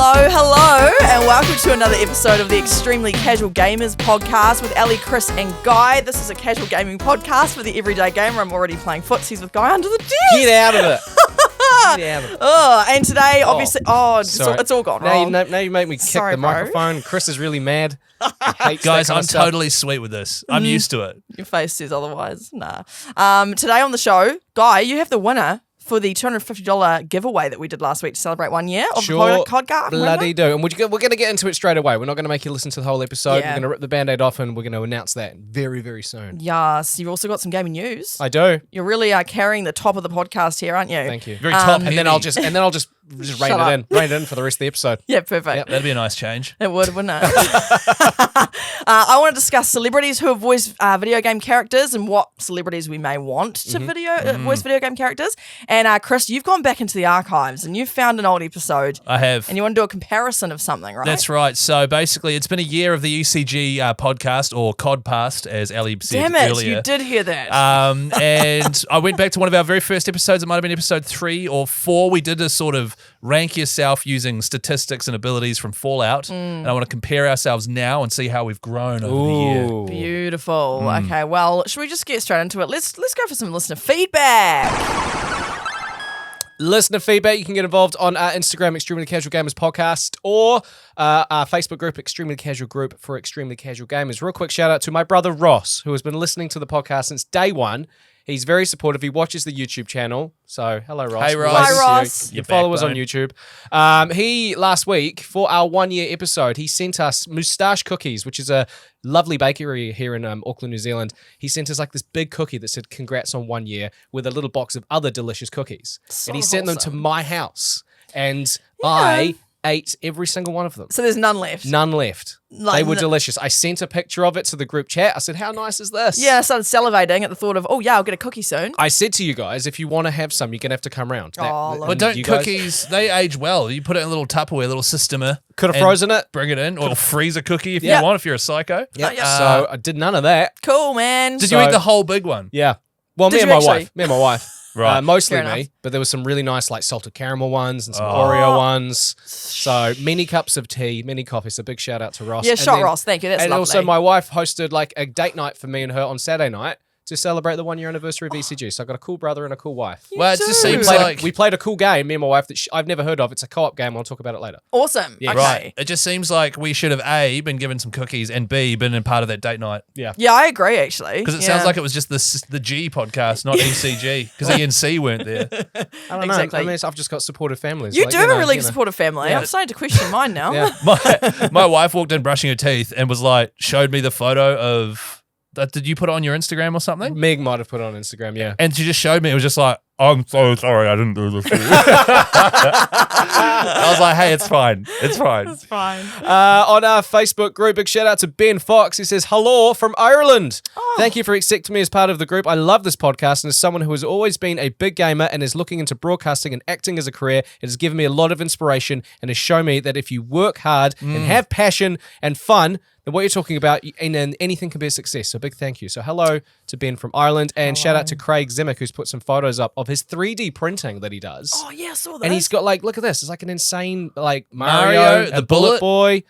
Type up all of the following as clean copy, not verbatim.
Hello, and welcome to another episode of the Extremely Casual Gamers podcast with Ellie, Chris, and Guy. This is a casual gaming podcast for the everyday gamer. I'm already playing footsies with Guy under the desk. Get out of it. Get out of it. Oh, and today, obviously, it's all gone wrong. Now you make me kick Sorry, the bro. microphone. Chris is really mad. He hates Guys, that kind I'm of stuff. totally sweet with this. I'm used to it. Your face says otherwise. Nah. Today on the show, Guy, you have the winner for the $250 giveaway that we did last week to celebrate 1 year of Sure, the podcast. bloody do. And we're going to get into it straight away. We're not going to make you listen to the whole episode. Yeah. We're going to rip the Band-Aid off and we're going to announce that very, very soon. Yes, you've also got some gaming news. I do. You're really carrying the top of the podcast here, aren't you? Thank you. Very top And then I'll just rein Shut it in for the rest of the episode. Yeah, perfect. Yep. That'd be a nice change. It would, wouldn't it? I want to discuss celebrities who have voiced video game characters and what celebrities we may want to voice video game characters. And Chris, you've gone back into the archives and you've found an old episode. I have. And you want to do a comparison of something, right? That's right. So basically, it's been a year of the UCG podcast, or Codpast, as Ellie said Damn it, earlier. you did hear that. And I went back to one of our very first episodes. It might have been episode 3 or 4. We did a sort of rank yourself using statistics and abilities from Fallout. And I want to compare ourselves now and see how we've grown over the year. Ooh. Beautiful. Okay, well, should we just get straight into it? Let's go for some listener feedback. Listener feedback, you can get involved on our Instagram, Extremely Casual Gamers Podcast, or our Facebook group, Extremely Casual Group for Extremely Casual Gamers. Real quick shout out to my brother Ross, who has been listening to the podcast since day one. He's very supportive. He watches the YouTube channel. So, hello, Ross. Hey, Ross. Related to Hi, you. Ross. You Your follow us on backbone. YouTube. He, last week, for our 1 year episode, he sent us Moustache Cookies, which is a lovely bakery here in Auckland, New Zealand. He sent us like this big cookie that said, congrats on 1 year, with a little box of other delicious cookies. So and he sent them to wholesome. my house. And I ate every single one of them. So there's none left. None left. Like, They were delicious. I sent a picture of it to the group chat. I said, how nice is this? Yeah, I started salivating at the thought of, I'll get a cookie soon. I said to you guys, if you want to have some, you're going to have to come round. Love But don't you guys cookies, they age well. You put it in a little Tupperware, little systemer. could have and frozen it. Bring it in, or freeze a cookie if Yeah. you want, if you're a psycho. Yep. yeah. So I did none of that. Cool, man. Did you eat the whole big one? Yeah. Well, Did me and you my actually? wife. Me and my wife. Right. Mostly Fair me, enough. but there was some really nice like salted caramel ones and some Oh. Oreo ones. So many cups of tea, many coffee. So big shout out to Ross. Yeah, And shot then- Ross. Thank you. That's and lovely. also my wife hosted like a date night for me and her on Saturday night to celebrate the 1 year anniversary of ECG. So I got a cool brother and a cool wife. Well, it just do. seems Played a- like... we played a cool game, me and my wife, that I've never heard of. It's a co-op game. I'll talk about it later. Awesome. Yeah. Okay. Right. It just seems like we should have A, been given some cookies, and B, been in part of that date night. Yeah. Yeah, I agree, actually. Because it sounds like it was just the G podcast, not ECG, because E and C weren't there. I don't know. Exactly. I mean, I've just got supportive families. You Like, do have a know, really you know. supportive family. Yeah. I'm starting to question mine now. Yeah. My wife walked in brushing her teeth and was like, showed me the photo of that. Did you put it on your Instagram or something? Meg might have put it on Instagram, yeah. And she just showed me. It was just like, I'm so sorry, I didn't do this. For you. I was like, hey, it's fine. It's fine. It's fine. On our Facebook group, big shout out to Ben Fox. He says, hello from Ireland. Oh. Thank you for accepting me as part of the group. I love this podcast, and as someone who has always been a big gamer and is looking into broadcasting and acting as a career, it has given me a lot of inspiration and has shown me that if you work hard and have passion and fun, then what you're talking about, and then anything can be a success. So big thank you. So hello to Ben from Ireland, and shout out to Craig Zimmick, who's put some photos up of his 3D printing that he does. Oh, yeah, I saw that. And he's got like, look at this. It's like an insane like Mario, Mario, the the Bullet bullet. Boy.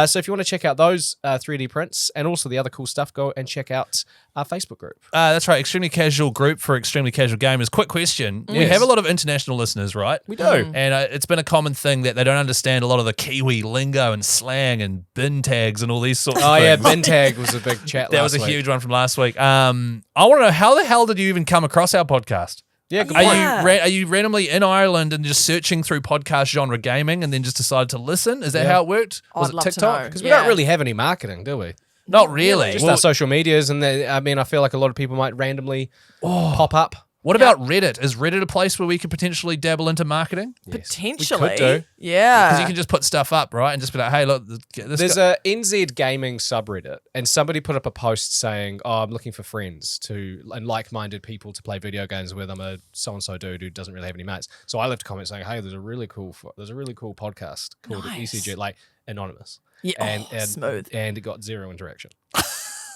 So if you want to check out those 3D prints and also the other cool stuff, go and check out our Facebook group. That's right. Extremely Casual Group for Extremely Casual Gamers. Quick question. We Yes. have a lot of international listeners, right? We do. And it's been a common thing that they don't understand a lot of the Kiwi lingo and slang and bin tags and all these sorts Oh of yeah, things. Ben Tag was a big chat. That was a last week. huge one from last week. I want to know, how the hell did you even come across our podcast? Yeah, good Are point. Yeah. you randomly in Ireland and just searching through podcast genre gaming and then just decided to listen? Is that Yeah. how it worked? I'd Was it love to TikTok? know. Because we Yeah. don't really have any marketing, do we? Not really. Just Well, our social medias, and I mean, I feel like a lot of people might randomly pop up. what about Reddit? Is Reddit a place where we could potentially dabble into marketing? Potentially. We could do. Yeah. Because you can just put stuff up, right? And just be like, hey, look, this There's guy- a NZ gaming subreddit, and somebody put up a post saying, "Oh, I'm looking for friends and like-minded people to play video games with. I'm a so-and-so dude who doesn't really have any mates." So I left a comment saying, "Hey, there's a really cool podcast called Nice. ECG, like anonymous." Yeah. and Smooth. and it got zero interaction.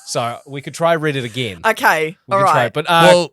So we could try Reddit again. Okay. We All could try right. it, but well,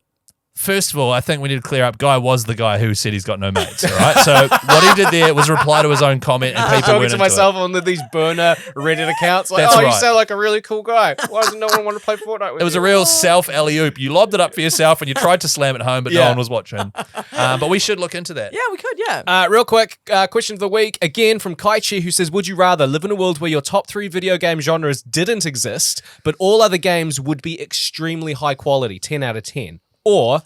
First of all, I think we need to clear up. Guy was the guy who said he's got no mates. All right. So what he did there was reply to his own comment, and people Talking went to into myself it. on these burner Reddit accounts. Like, That's you right. sound like a really cool guy. Why doesn't no one want to play Fortnite with It was you? a real self alley-oop. You lobbed it up for yourself, and you tried to slam it home, but no Yeah. one was watching. But we should look into that. Yeah, we could. Yeah. Real quick, question of the week, again from Kaichi, who says, would you rather live in a world where your top 3 video game genres didn't exist, but all other games would be extremely high quality, 10 out of 10? Or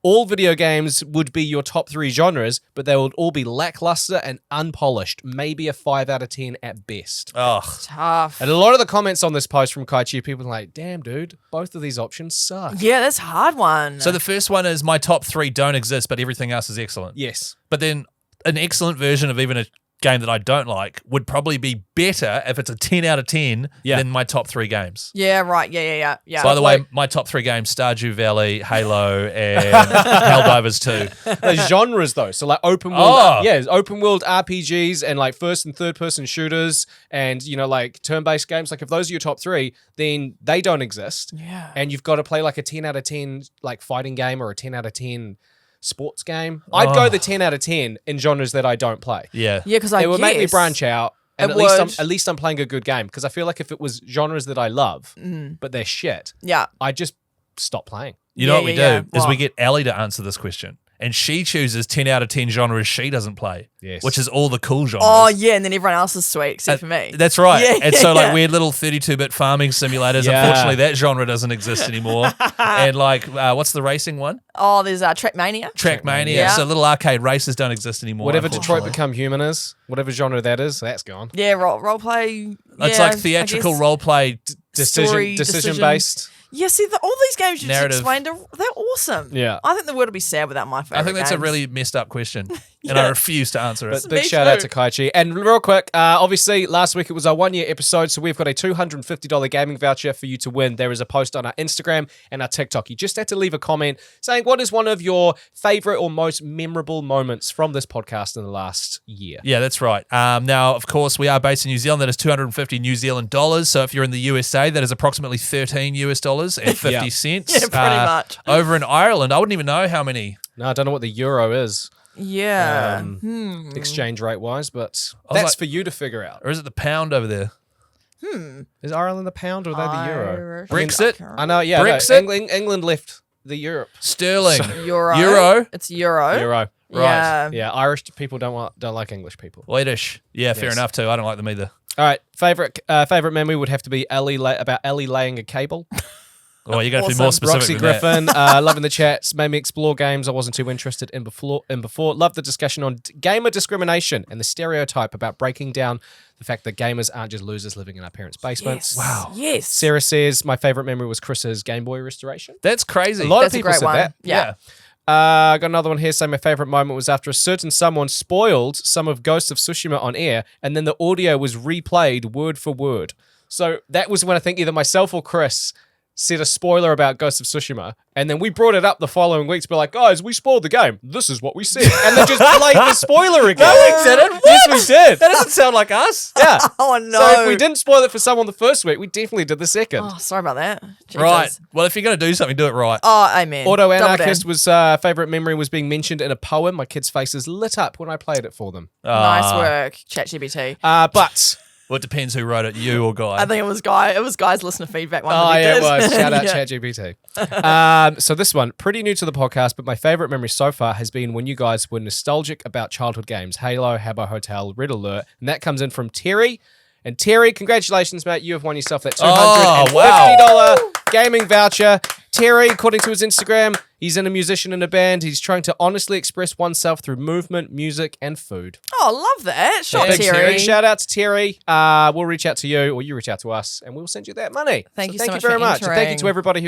all video games would be your top 3 genres, but they would all be lackluster and unpolished, maybe a 5 out of 10 at best. Ugh. Tough. And a lot of the comments on this post from Kaichi, people are like, damn, dude, both of these options suck. Yeah, that's a hard one. So the first one is my top 3 don't exist, but everything else is excellent. Yes. But then an excellent version of even a game that I don't like would probably be better if it's a 10 out of 10 than my top 3 games. yeah, right. Yeah. By the way, my top 3 games, Stardew Valley, Halo, and Helldivers 2. The genres though, so like open world, open world RPGs and like first and third person shooters and like turn based games. Like if those are your top 3, then they don't exist. Yeah. And you've got to play like a 10 out of 10 like fighting game or a 10 out of 10 sports game. I'd go the 10 out of 10 in genres that I don't play. Yeah. Yeah, because It would make me branch out. And It at would. least I'm playing a good game, because I feel like if it was genres that I love, but they're shit, Yeah. I'd just stop playing. You know Yeah, what we yeah, do yeah. is we What? get Ellie to answer this question. And she chooses 10 out of 10 genres she doesn't play, Yes. which is all the cool genres. Oh, yeah, and then everyone else is sweet except for me. That's right. Yeah, and so like yeah. weird little 32-bit farming simulators, Yeah. unfortunately that genre doesn't exist anymore. And like, what's the racing one? Oh, there's Trackmania. Trackmania. Yeah. So little arcade races don't exist anymore. Whatever Detroit unfortunately. Become Human is, whatever genre that is, that's gone. Yeah, role play. It's yeah, like theatrical I guess. role play. Story, Decision based. Yeah, see, all these games you just Narrative. explained, they're awesome. Yeah. I think the world would be sad without my favorite I think that's a games. really messed up question. And I refuse to answer it. But big Me shout out too. to Kaichi. And real quick, obviously last week it was our 1-year episode, so we've got a $250 gaming voucher for you to win. There is a post on our Instagram and our TikTok. You just had to leave a comment saying what is one of your favorite or most memorable moments from this podcast in the last year. Yeah, that's right. Now, of course, we are based in New Zealand. That is 250 New Zealand dollars. So if you're in the USA, that is approximately 13 US dollars and 50 cents. Yeah, pretty much. Over in Ireland, I wouldn't even know how many. No, I don't know what the euro is Yeah. exchange rate wise, but was that's like- for you to figure out. Or is it the pound over there? Is Ireland the pound or are they the euro? Irish. Brexit? I know, yeah. Brexit? No, England left the Europe. Sterling. Euro. Euro? It's Euro. Euro. Right. Yeah. Yeah, Irish people don't like English people. Swedish. Yeah, fair Yes. enough too. I don't like them either. All right, favorite memory would have to be about Ellie laying a cable. Well, you're going to be Awesome. more specific Roxy than that. Griffin, loving the chats, made me explore games I wasn't too interested in before. Love the discussion on gamer discrimination and the stereotype about breaking down the fact that gamers aren't just losers living in our parents' basements. Yes. Wow. Yes. Sarah says my favorite memory was Chris's Game Boy restoration. That's crazy. A lot That's of a people great said one. that. Yeah. I got another one here saying my favorite moment was after a certain someone spoiled some of Ghost of Tsushima on air, and then the audio was replayed word for word. So that was when I think either myself or Chris said a spoiler about Ghost of Tsushima, and then we brought it up the following week to be like, guys, we spoiled the game. This is what we said. And then just played the spoiler again. No, we didn't. Yes, we did. That doesn't sound like us. Yeah. Oh, no. So if we didn't spoil it for someone the first week, we definitely did the second. Oh, sorry about that. Jesus. Right. Well, if you're going to do something, do it right. Oh, amen. Auto Double Anarchist down. was favorite memory was being mentioned in a poem. My kids' faces lit up when I played it for them. Nice work, ChatGPT. But Well, it depends who wrote it, you or Guy. I think it was Guy. It was Guy's listener feedback one. oh that he yeah, it did. was. Shout out Yeah. ChatGPT. So this one, pretty new to the podcast, but my favorite memory so far has been when you guys were nostalgic about childhood games, Halo, Habbo Hotel, Red Alert, and that comes in from Terry. And Terry, congratulations, mate. You have won yourself that $250 gaming voucher. Terry, according to his Instagram, he's in a musician in a band. He's trying to honestly express oneself through movement, music, and food. Oh, love that. Shot Big Terry. Big shout out to Terry. We'll reach out to you, or you reach out to us, and we'll send you that money. Thank you so much very for much. And thank you to entering. everybody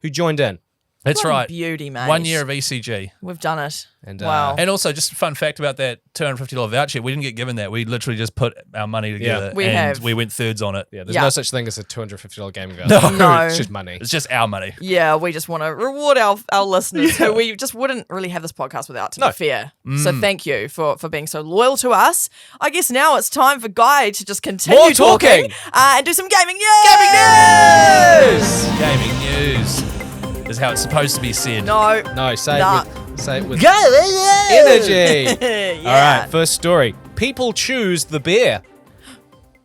who joined in. That's What a right. beauty, mate. 1 year of ECG. We've done it. And, wow. And also, just a fun fact about that $250 voucher, we didn't get given that. We literally just put our money together We and have. we went thirds on it. Yeah, there's Yeah. no such thing as a $250 gaming voucher. No. It's just money. It's just our money. Yeah, we just want to reward our listeners who we just wouldn't really have this podcast without, to be fair. So thank you for being so loyal to us. I guess now it's time for Guy to just continue More talking. and do some gaming news. Gaming news. is how it's supposed to be said. No. No, say Nah. it with Go! energy. Yeah. All right, first story. People choose the beer.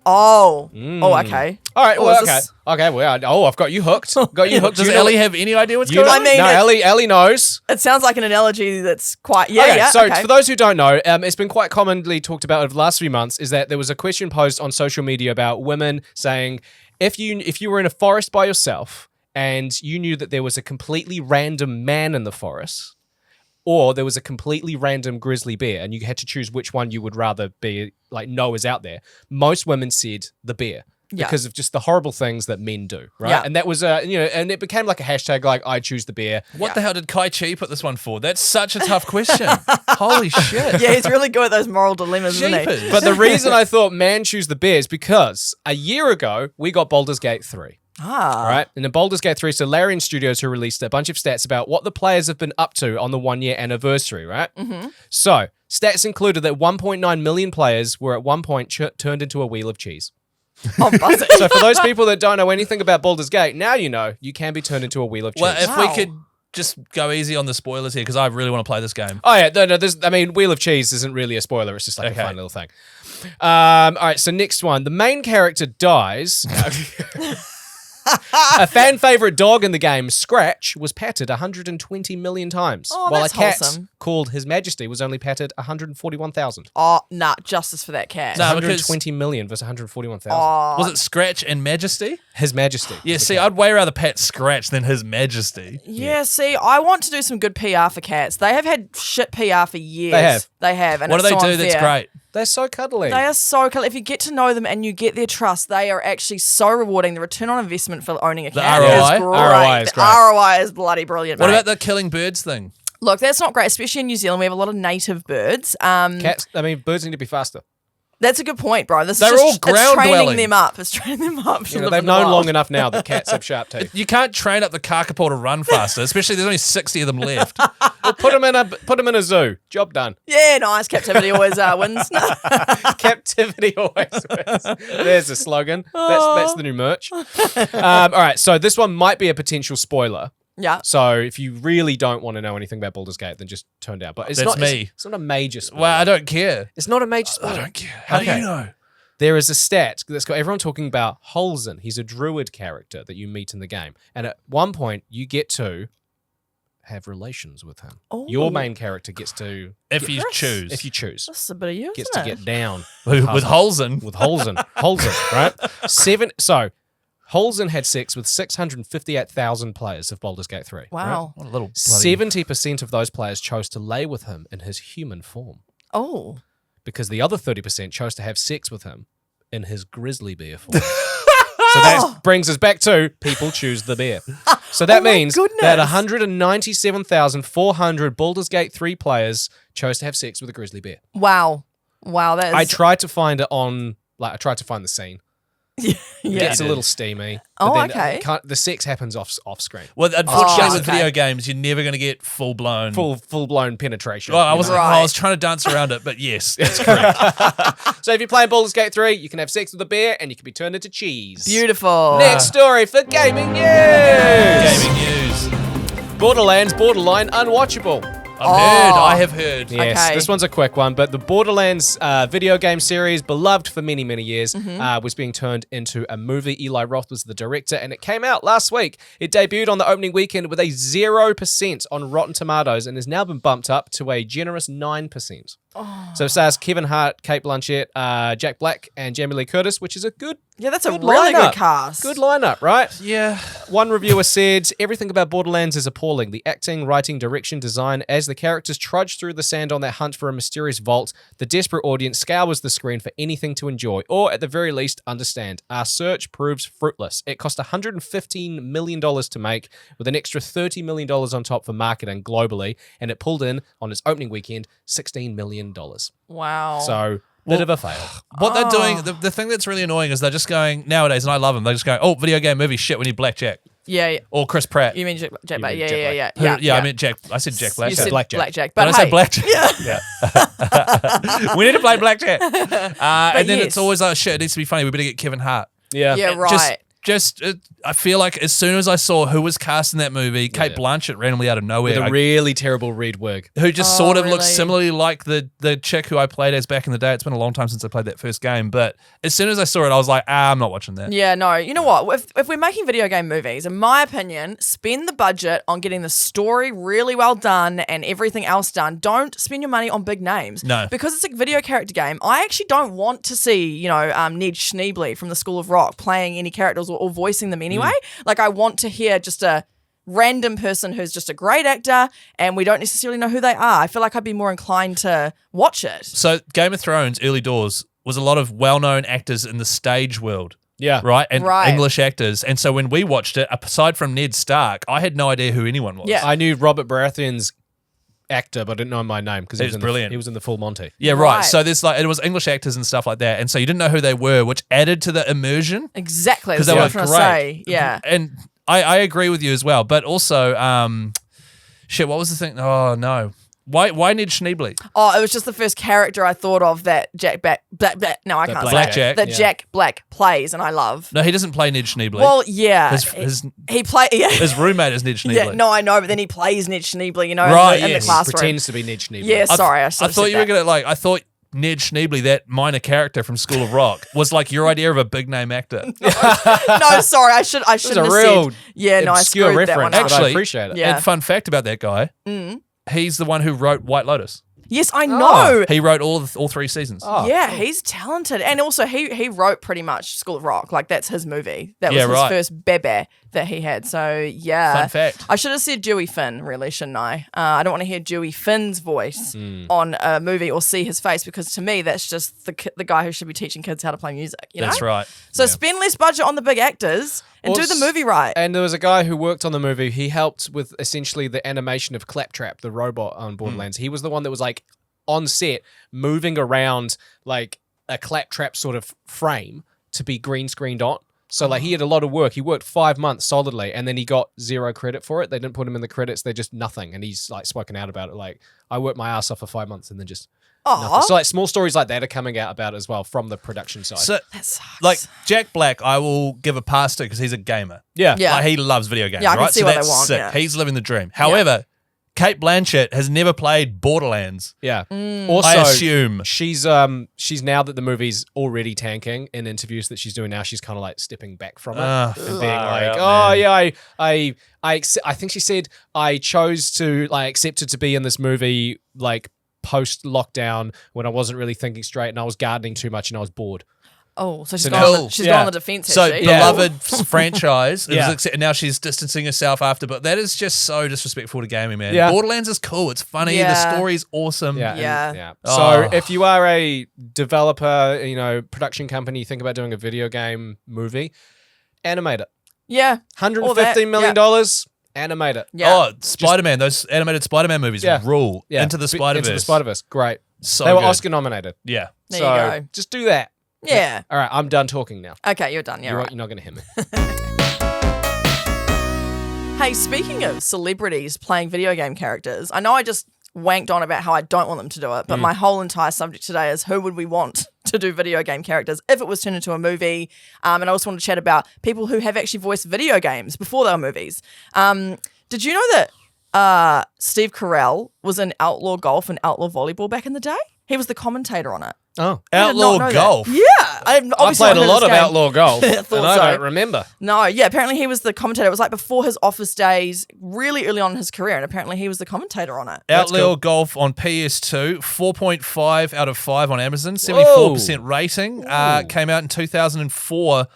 Oh. Oh, okay. All right, Oh, well, is okay. this- Okay, well, I've got you hooked. Got you hooked. Does You know- Ellie have any idea what's you going know- on? I mean, no, it's- Ellie knows. It sounds like an analogy that's quite... Yeah, Okay, yeah. so okay. for those who don't know, it's been quite commonly talked about over the last few months is that there was a question posed on social media about women saying if you were in a forest by yourself and you knew that there was a completely random man in the forest or there was a completely random grizzly bear and you had to choose which one you would rather be like know is out there, most women said the bear. Yeah. Because of just the horrible things that men do, right? Yeah. And that was, and it became like a hashtag, like I choose the bear. What the hell did Kai Chi put this one for? That's such a tough question. Holy shit. Yeah, he's really good at those moral dilemmas, isn't he? Jeepers. But the reason I thought man choose the bear is because a year ago we got Baldur's Gate 3. Ah. All right. And in Baldur's Gate 3, so Larian Studios who released a bunch of stats about what the players have been up to on the 1 year anniversary, right? Mm-hmm. So stats included that 1.9 million players were at one point turned into a wheel of cheese. Oh, buzz it. So for those people that don't know anything about Baldur's Gate, now you know you can be turned into a wheel of cheese. Well, if Wow. we could just go easy on the spoilers here, because I really want to play this game. Oh yeah, no. Wheel of Cheese isn't really a spoiler. It's just like Okay. a fun little thing. All right, so next one. The main character dies. A fan favorite dog in the game, Scratch, was patted 120 million times, Oh, while that's a cat wholesome. called His Majesty was only patted 141,000. Oh, nah, justice for that cat. No. 120 million versus 141,000. Oh, Was it Scratch and Majesty? His Majesty. Yeah, was the see, cat. I'd way rather pet Scratch than His Majesty. yeah, see, I want to do some good PR for cats. They have had shit PR for years. They have. And What do it's they so do that's unfair. great? They're so cuddly. They are so cool. If you get to know them and you get their trust, they are actually so rewarding. The return on investment for owning a cat ROI? is great. ROI is The great. ROI is bloody brilliant, What mate. about the killing birds thing? Look, that's not great, especially in New Zealand. We have a lot of native birds. Cats. Birds need to be faster. That's a good point, bro. This They're is all just, ground it's training dwelling. them up. It's training them up. To You know, live they've in the known wild. long enough now that cats have sharp teeth. You can't train up the kakapo to run faster, especially there's only 60 of them left. Well, put them in a zoo. Job done. Yeah, nice. Captivity always wins. Captivity always wins. There's the slogan. That's the new merch. All right, so this one might be a potential spoiler. Yeah. So if you really don't want to know anything about Baldur's Gate, then just turn down. But it's That's not me. It's not a major spoiler. Well, I don't care. It's not a major spoiler. I don't care. How do Okay. you know? There is a stat that's got everyone talking about Holzen. He's a druid character that you meet in the game. And at one point, you get to have relations with him. Oh. Your main character gets to, If you Yes. choose. if you choose, That's a bit of you, gets isn't to it? get down with holes in. with Holzen. Holzen, right? So Holzen had sex with 658,000 players of Baldur's Gate 3. Wow. What a little bloody... 70% of those players chose to lay with him in his human form Oh. because the other 30% chose to have sex with him in his grizzly bear form. So that brings us back to people choose the bear. So that Oh my means goodness. that 197,400 Baldur's Gate 3 players chose to have sex with a grizzly bear. Wow. Wow. That is. I tried to find it on, I tried to find the scene. yeah. It's a did. little steamy. Oh, but then okay. the sex happens off screen. Well, unfortunately, Oh, with okay. video games, you're never going to get full blown. Full blown penetration. Well, I you wasn't. know? Right. I was trying to dance around it, but yes, that's correct. So if you're playing Baldur's Gate 3, you can have sex with a bear and you can be turned into cheese. Beautiful. Next story for gaming news. Gaming news. Borderlands borderline unwatchable. I have heard. Yes, Okay. this one's a quick one, but the Borderlands video game series, beloved for many, many years, was being turned into a movie. Eli Roth was the director, and it came out last week. It debuted on the opening weekend with a 0% on Rotten Tomatoes and has now been bumped up to a generous 9%. So it stars Kevin Hart, Kate Blanchett, Jack Black, and Jamie Lee Curtis, which is a good Yeah, that's a Good really lineup. good cast. Good lineup, right? Yeah. One reviewer said, everything about Borderlands is appalling. The acting, writing, direction, design, as the characters trudge through the sand on their hunt for a mysterious vault, the desperate audience scours the screen for anything to enjoy, or at the very least, understand. Our search proves fruitless. It cost $115 million to make, with an extra $30 million on top for marketing globally, and it pulled in, on its opening weekend, $16 million. Wow. So, bit of a fail. What they're doing, the thing that's really annoying is they're just going, nowadays, and I love them, they're just going, oh, video game movie, shit, we need Blackjack. yeah. Or Chris Pratt. You mean Jack Black? mean Yeah, Jack yeah, Black. yeah. I meant Jack. I said Jack Black. You said Blackjack. Blackjack. But But I hey, said Blackjack. Yeah. We need to play Blackjack. And then yes. it's always like, shit, it needs to be funny. We better get Kevin Hart. Yeah. Yeah, right. Just I feel like as soon as I saw who was cast in that movie, Kate Blanchett randomly out of nowhere. With a really terrible red wig. Who just sort of looks really? similarly like the chick who I played as back in the day. It's been a long time since I played that first game. But as soon as I saw it, I was like, I'm not watching that. Yeah, no. You know what? If we're making video game movies, in my opinion, spend the budget on getting the story really well done and everything else done. Don't spend your money on big names. No. Because it's a video character game, I actually don't want to see, Ned Schneebly from the School of Rock playing any characters or voicing them anyway. Like, I want to hear just a random person who's just a great actor and we don't necessarily know who they are. I feel like I'd be more inclined to watch it. So Game of Thrones, early doors, was a lot of well-known actors in the stage world. Yeah. Right? And Right. English actors. And so when we watched it, aside from Ned Stark, I had no idea who anyone was. Yeah. I knew Robert Baratheon's actor, but I didn't know my name because he was brilliant. He was in the Full Monty. Yeah, right. Right. So there's it was English actors and stuff like that. And so you didn't know who they were, which added to the immersion. Exactly. 'Cause That's they what were I was trying to great. say. Yeah. And I agree with you as well. But also, what was the thing? Oh, no. Why Ned Schneebly? Oh, it was just the first character I thought of that Jack Black. No, I can't Black say it. Jack. That Yeah. Jack Black plays, and I love. No, he doesn't play Ned Schneebly. Well, yeah, his he play. Yeah, his roommate is Ned Schneebly. yeah. No, I know, but then he plays Ned Schneebly. Right, in the yes. classroom. Pretends to be Ned Schneebly. Yeah, sorry, I I should've thought said you were that. gonna I thought Ned Schneebly, that minor character from School of Rock, was like your idea of a big name actor. No, sorry, I shouldn't have real said. Yeah, no, I obscure screwed that one reference, up. but I Actually, appreciate it. Yeah. And fun fact about that guy, he's the one who wrote White Lotus. Yes, I know. He wrote all 3 seasons. Oh, Yeah, he's talented, and also he wrote pretty much School of Rock. Like that's his movie. That was Yeah, his right. first bebe that he had. So yeah, Fun fact. I should have said Dewey Finn, really, shouldn't I? I don't want to hear Dewey Finn's voice on a movie or see his face because to me that's just the guy who should be teaching kids how to play music. You That's know? right. So spend less budget on the big actors and do the movie right. And there was a guy who worked on the movie. He helped with essentially the animation of Claptrap, the robot on Borderlands. He was the one that was like on set moving around like a Claptrap sort of frame to be green screened on. So like he had a lot of work. He worked 5 months solidly and then he got 0 credit for it. They didn't put him in the credits. They're just nothing. And he's like spoken out about it. Like I worked my ass off for 5 months and then just nothing. Aw, So like small stories like that are coming out about it as well from the production side. So, that sucks. like Jack Black, I will give a pass to because he's a gamer. yeah. Yeah. Like, he loves video games, Yeah, I can right? see So what they that's want, sick. yeah. He's living the dream. However, Kate Blanchett has never played Borderlands. Yeah. Mm. Also, I assume. she's now that the movie's already tanking in interviews that she's doing now, she's kind of like stepping back from it and being like, out, oh man. yeah, I think she said I chose to like accepted to be in this movie like post lockdown when I wasn't really thinking straight and I was gardening too much and I was bored. Oh, so she's So gone. now- On the, she's yeah. gone on the defense. So has she? Yeah. beloved franchise, Yeah. and now she's distancing herself after. But that is just so disrespectful to gaming, man. Yeah. Borderlands is cool. It's funny. Yeah. The story's awesome. Yeah. and- Yeah. yeah. Oh. So if you are a developer, production company, you think about doing a video game movie, animate it. Yeah. $115 million, animate it. Yeah. Oh, Spider-Man. Those animated Spider-Man movies Yeah. rule. Yeah. Into the Spider-Verse. Into the Spider-Verse. Great. So they were good. Oscar nominated. Yeah. There so you go. just do that. Yeah. All right, I'm done talking now. Okay, you're done. Yeah, You're right. not going to hit me. Hey, speaking of celebrities playing video game characters, I know I just wanked on about how I don't want them to do it, but my whole entire subject today is who would we want to do video game characters if it was turned into a movie? And I also want to chat about people who have actually voiced video games before they were movies. Did you know that Steve Carell was in Outlaw Golf and Outlaw Volleyball back in the day? He was the commentator on it. Oh. I did not Outlaw know that. Golf. Yeah. I've I obviously played not a heard lot this of game. Outlaw Golf, and Thought I so. don't remember. No, yeah, apparently he was the commentator. It was like before his Office days, really early on in his career, and apparently he was the commentator on it. That's Outlaw cool. Golf on PS2, 4.5 out of 5 on Amazon, 74% rating. Came out in 2004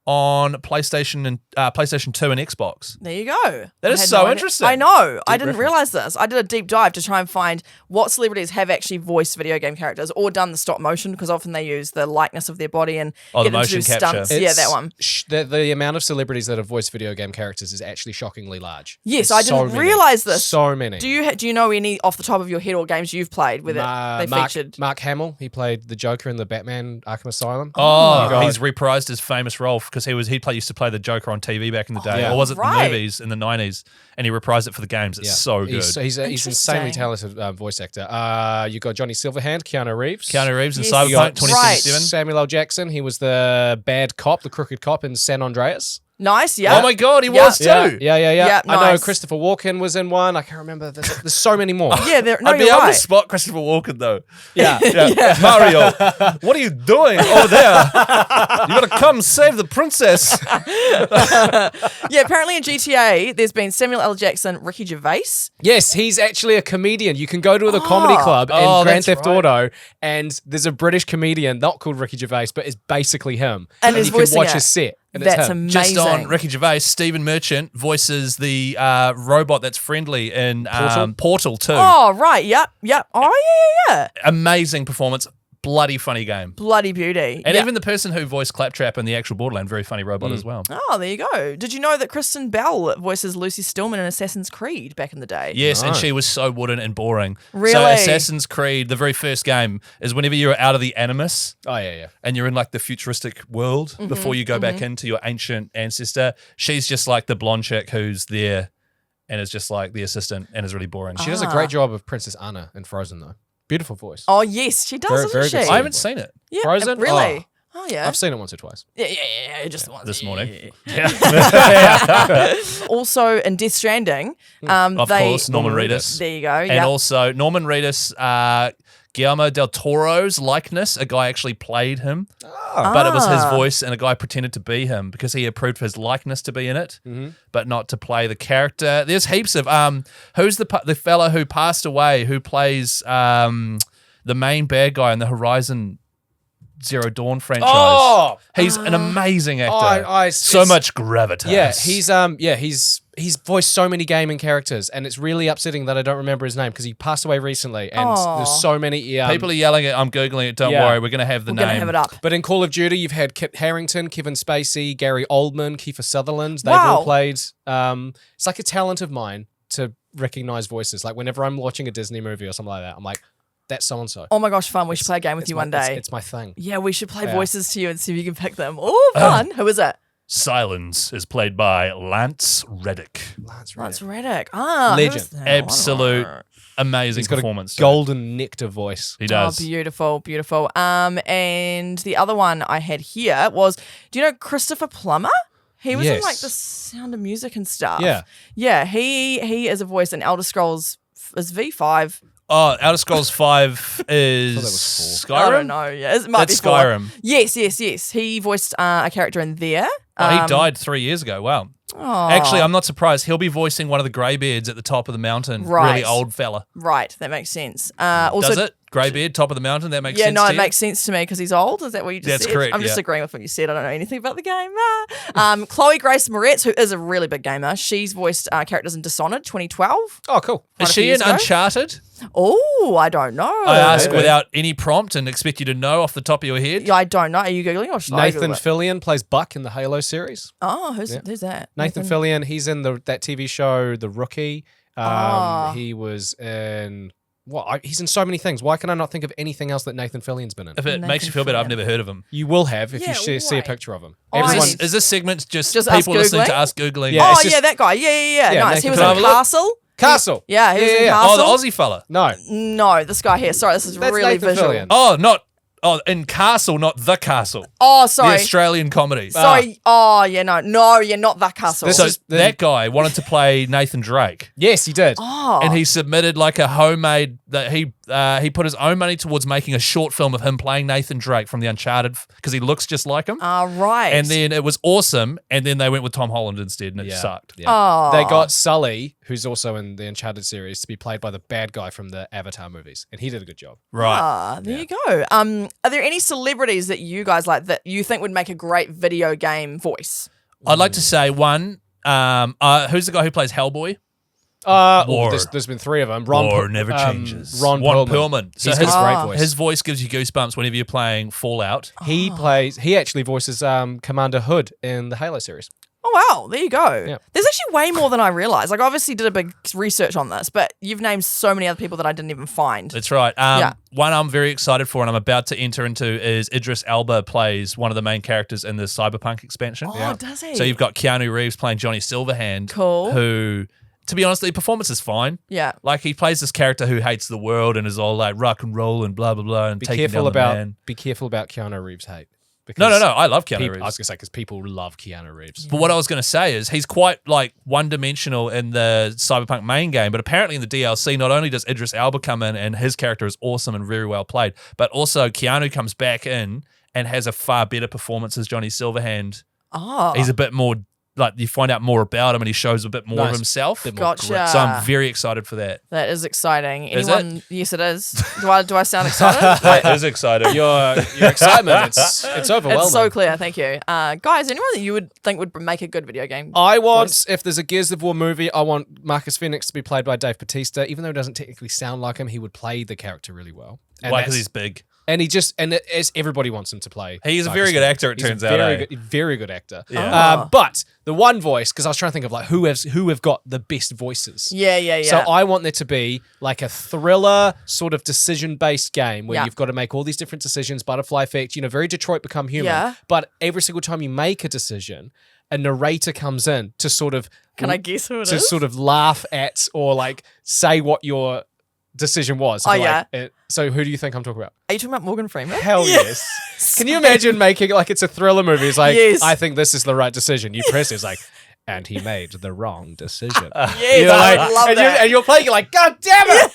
on PlayStation and PlayStation 2 and Xbox. There you go. That I is had so no idea. interesting. I know. I didn't reference. realize this. I did a deep dive to try and find what celebrities have actually voiced video game characters or done the stop motion because often they use the likeness of their body and Oh, get the them to do motion capture. stunts. Yeah, that one. The amount of celebrities that have voiced video game characters is actually shockingly large. Yes, There's I didn't so many. realize this. So many. Do you know any off the top of your head or games you've played with it? They Mark, featured. Mark Hamill, he played the Joker in the Batman Arkham Asylum. Oh, God. he's reprised his famous role because because he used to play the Joker on TV back in the day, yeah. or was it the Right. movies in the 90s? And he reprised it for the games. It's so good. He's insanely Interesting. talented voice actor. You got Johnny Silverhand, Keanu Reeves. Keanu Reeves in Yes. Cyberpunk Right. 2077. Samuel L. Jackson. He was the bad cop, the crooked cop in San Andreas. Nice, yeah. Oh my God, he Yeah. was too. Yeah. Yeah, I know nice. Christopher Walken was in one. I can't remember. There's so many more. Yeah, no, I'd be you're able right. to spot Christopher Walken though. Yeah. Yeah. Mario, what are you doing over there? You gotta come save the princess. Yeah, apparently in GTA, there's been Samuel L. Jackson, Ricky Gervais. Yes, he's actually a comedian. You can go to the comedy club in Oh, Grand that's Theft right. Auto, and there's a British comedian, not called Ricky Gervais, but it's basically him. And he's you can voicing watch it. his set. And That's it's him. amazing. Just on Ricky Gervais, Stephen Merchant voices the robot that's friendly in Portal 2. Oh, right. Yep. Oh, yeah. Amazing performance. Bloody funny game. Bloody beauty. And Yeah. even the person who voiced Claptrap in the actual Borderland, very funny robot as well. Oh, there you go. Did you know that Kristen Bell voices Lucy Stillman in Assassin's Creed back in the day? Yes, and No. she was so wooden and boring. So Really? Assassin's Creed, the very first game, is whenever you're out of the Animus Oh, yeah. and you're in like the futuristic world Mm-hmm, before you go back into your ancient ancestor, she's just like the blonde chick who's there and is just like the assistant and is really boring. She does a great job of Princess Anna in Frozen, though. Beautiful voice. Oh, yes, she does, Very- doesn't very she? good I haven't seen it. Yeah, Frozen? Really? Oh, yeah. I've seen it once or twice. Yeah, just once. This morning. Also, in Death Stranding, Of course, Norman Reedus. There you go. And Yeah. also Norman Reedus, Guillermo del Toro's likeness. A guy actually played him, but it was his voice, and a guy pretended to be him because he approved for his likeness to be in it, but not to play the character. There's heaps of who's the fella who passed away who plays the main bad guy in the Horizon Zero Dawn franchise. He's an amazing actor. So much gravitas. He's voiced so many gaming characters, and it's really upsetting that I don't remember his name because he passed away recently, and there's so many People are yelling it. I'm googling it. Don't Yeah. worry, we're gonna have the We're name. going to have it up. But in Call of Duty, you've had Kit Harington, Kevin Spacey, Gary Oldman, Kiefer Sutherland. They've Wow. all played. It's like a talent of mine to recognize voices. Like whenever I'm watching a Disney movie or something like that, I'm like, that's so and so. Oh my gosh, fun. We should play a game with you one day. It's my thing. Yeah, we should play Yeah. voices to you and see if you can pick them. Oh, fun. Who is it? Silence is played by Lance Reddick. Lance Reddick. Ah, who Legend. is that? Absolute amazing He's got performance. a golden nectar voice. He does. Oh, beautiful. And the other one I had here was, do you know Christopher Plummer? He was in Yes. like the Sound of Music and stuff. Yeah. Yeah, he is a voice in Elder Scrolls is V5. Oh, Outer Scrolls 5 is that was Skyrim? I don't know. Yeah, it might That's be 4. Skyrim. Yes. He voiced a character in there. Oh, he died 3 years ago. Wow. Actually, I'm not surprised. He'll be voicing one of the greybeards at the top of the mountain. Right. Really old fella. Right, that makes sense. Also, Does it? Greybeard, top of the mountain? That makes yeah, sense no, to it you? makes sense to me because he's old. Is that what you just That's said? correct, I'm just yeah. agreeing with what you said. I don't know anything about the game. Chloe Grace Moretz, who is a really big gamer, she's voiced characters in Dishonored 2012. Oh, cool. Quite Is a few she years in ago. Uncharted? Oh, I don't know. I ask maybe. without any prompt and expect you to know off the top of your head. Yeah, I don't know. Are you Googling or should I Nathan Google it? Fillion plays Buck in the Halo series. Oh, who's that? Nathan Fillion, he's in that TV show, The Rookie. He was in... he's in so many things. Why can I not think of anything else that Nathan Fillion's been in? If it makes you feel better, I've never heard of him. You will have if Yeah, you see a right. picture of him. Oh, Everyone, I- Is this segment just Just us people listening to Googling? us Googling? Yeah, Oh, it's just- yeah, that guy. Yeah, Yeah, nice. He Nathan was Fillion. in Castle. Castle. Yeah, he was in yeah. Oh, Castle. the Aussie fella. No. No, this guy here. Sorry, this is That's really Nathan visual. Fillion. In Castle, not The Castle. Oh, The sorry. Australian comedy. Sorry. Oh, yeah, no, you're not that Castle. This So is the- that guy wanted to play Nathan Drake. Yes, he did. oh. And he submitted like a homemade that he put his own money towards making a short film of him playing Nathan Drake from the Uncharted because he looks just like him. Right. And then it was awesome. And then they went with Tom Holland instead, and it Yeah. sucked. Yeah. Oh. They got Sully, who's also in the Uncharted series, to be played by the bad guy from the Avatar movies, and he did a good job. Right. There you go. Are there any celebrities that you guys like that you think would make a great video game voice? I'd like to say one. Who's the guy who plays Hellboy? War. There's been 3 of them. War never changes. Ron Perlman. So He's his, got a great voice. his voice gives you goosebumps whenever you're playing Fallout. He actually voices Commander Hood in the Halo series. Oh, wow. There you go. Yeah. There's actually way more than I realized. Like, I obviously did a big research on this, but you've named so many other people that I didn't even find. That's right. Yeah. One I'm very excited for and I'm about to enter into is Idris Elba plays one of the main characters in the Cyberpunk expansion. Oh, does he? So you've got Keanu Reeves playing Johnny Silverhand. Cool. Who, to be honest, the performance is fine. Yeah. Like he plays this character who hates the world and is all like rock and roll and blah, blah, blah. And Be taking careful down the about man. be careful about Keanu Reeves' hate. No. Because I love Keanu people, Reeves. I was gonna say because people love Keanu Reeves. But what I was going to say is he's quite like one-dimensional in the Cyberpunk main game, but apparently in the DLC, not only does Idris Elba come in and his character is awesome and very well played, but also Keanu comes back in and has a far better performance as Johnny Silverhand. Oh. He's a bit more, like you find out more about him and he shows a bit more of himself. Bit more Gotcha. grit. So I'm very excited for that. That is exciting. Is Anyone? Yes, it is. Do I sound excited? It is exciting. Your excitement, it's overwhelming. It's so clear. Thank you. Guys, anyone that you would think would make a good video game? I want, voice? if there's a Gears of War movie, I want Marcus Phoenix to be played by Dave Bautista. Even though he doesn't technically sound like him, he would play the character really well. And Why? that's- Because he's big. And as everybody wants him to play. He's a Marcus very good Phoenix. actor, it He's turns a out, Very eh? good, very good actor. Yeah. But the one voice, because I was trying to think of like who have got the best voices. Yeah. So I want there to be like a thriller sort of decision-based game where Yeah. you've got to make all these different decisions, butterfly effect, very Detroit Become Human. Yeah. But every single time you make a decision, a narrator comes in to sort of Can I guess who it to is? sort of laugh at or like say what your decision was. Oh, Like, yeah. So who do you think I'm talking about? Are you talking about Morgan Freeman? Hell yes. Can you imagine making like it's a thriller movie? It's like, Yes. I think this is the right decision. You press it, it's like, and he made the wrong decision. Yes, You're I like- love and that. you're playing it like, God damn it!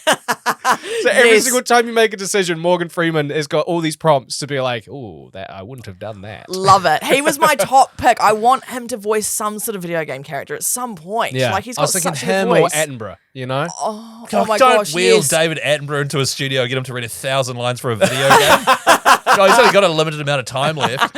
So every Yes. single time you make a decision, Morgan Freeman has got all these prompts to be like, oh, that I wouldn't have done that. Love it. He was my top pick. I want him to voice some sort of video game character at some point. Yeah, Like he's I got was thinking such a good him or voice. Attenborough. Oh God, my don't gosh, wheel yes. David Attenborough into a studio, get him to read 1,000 lines for a video game. No, he's only got a limited amount of time left.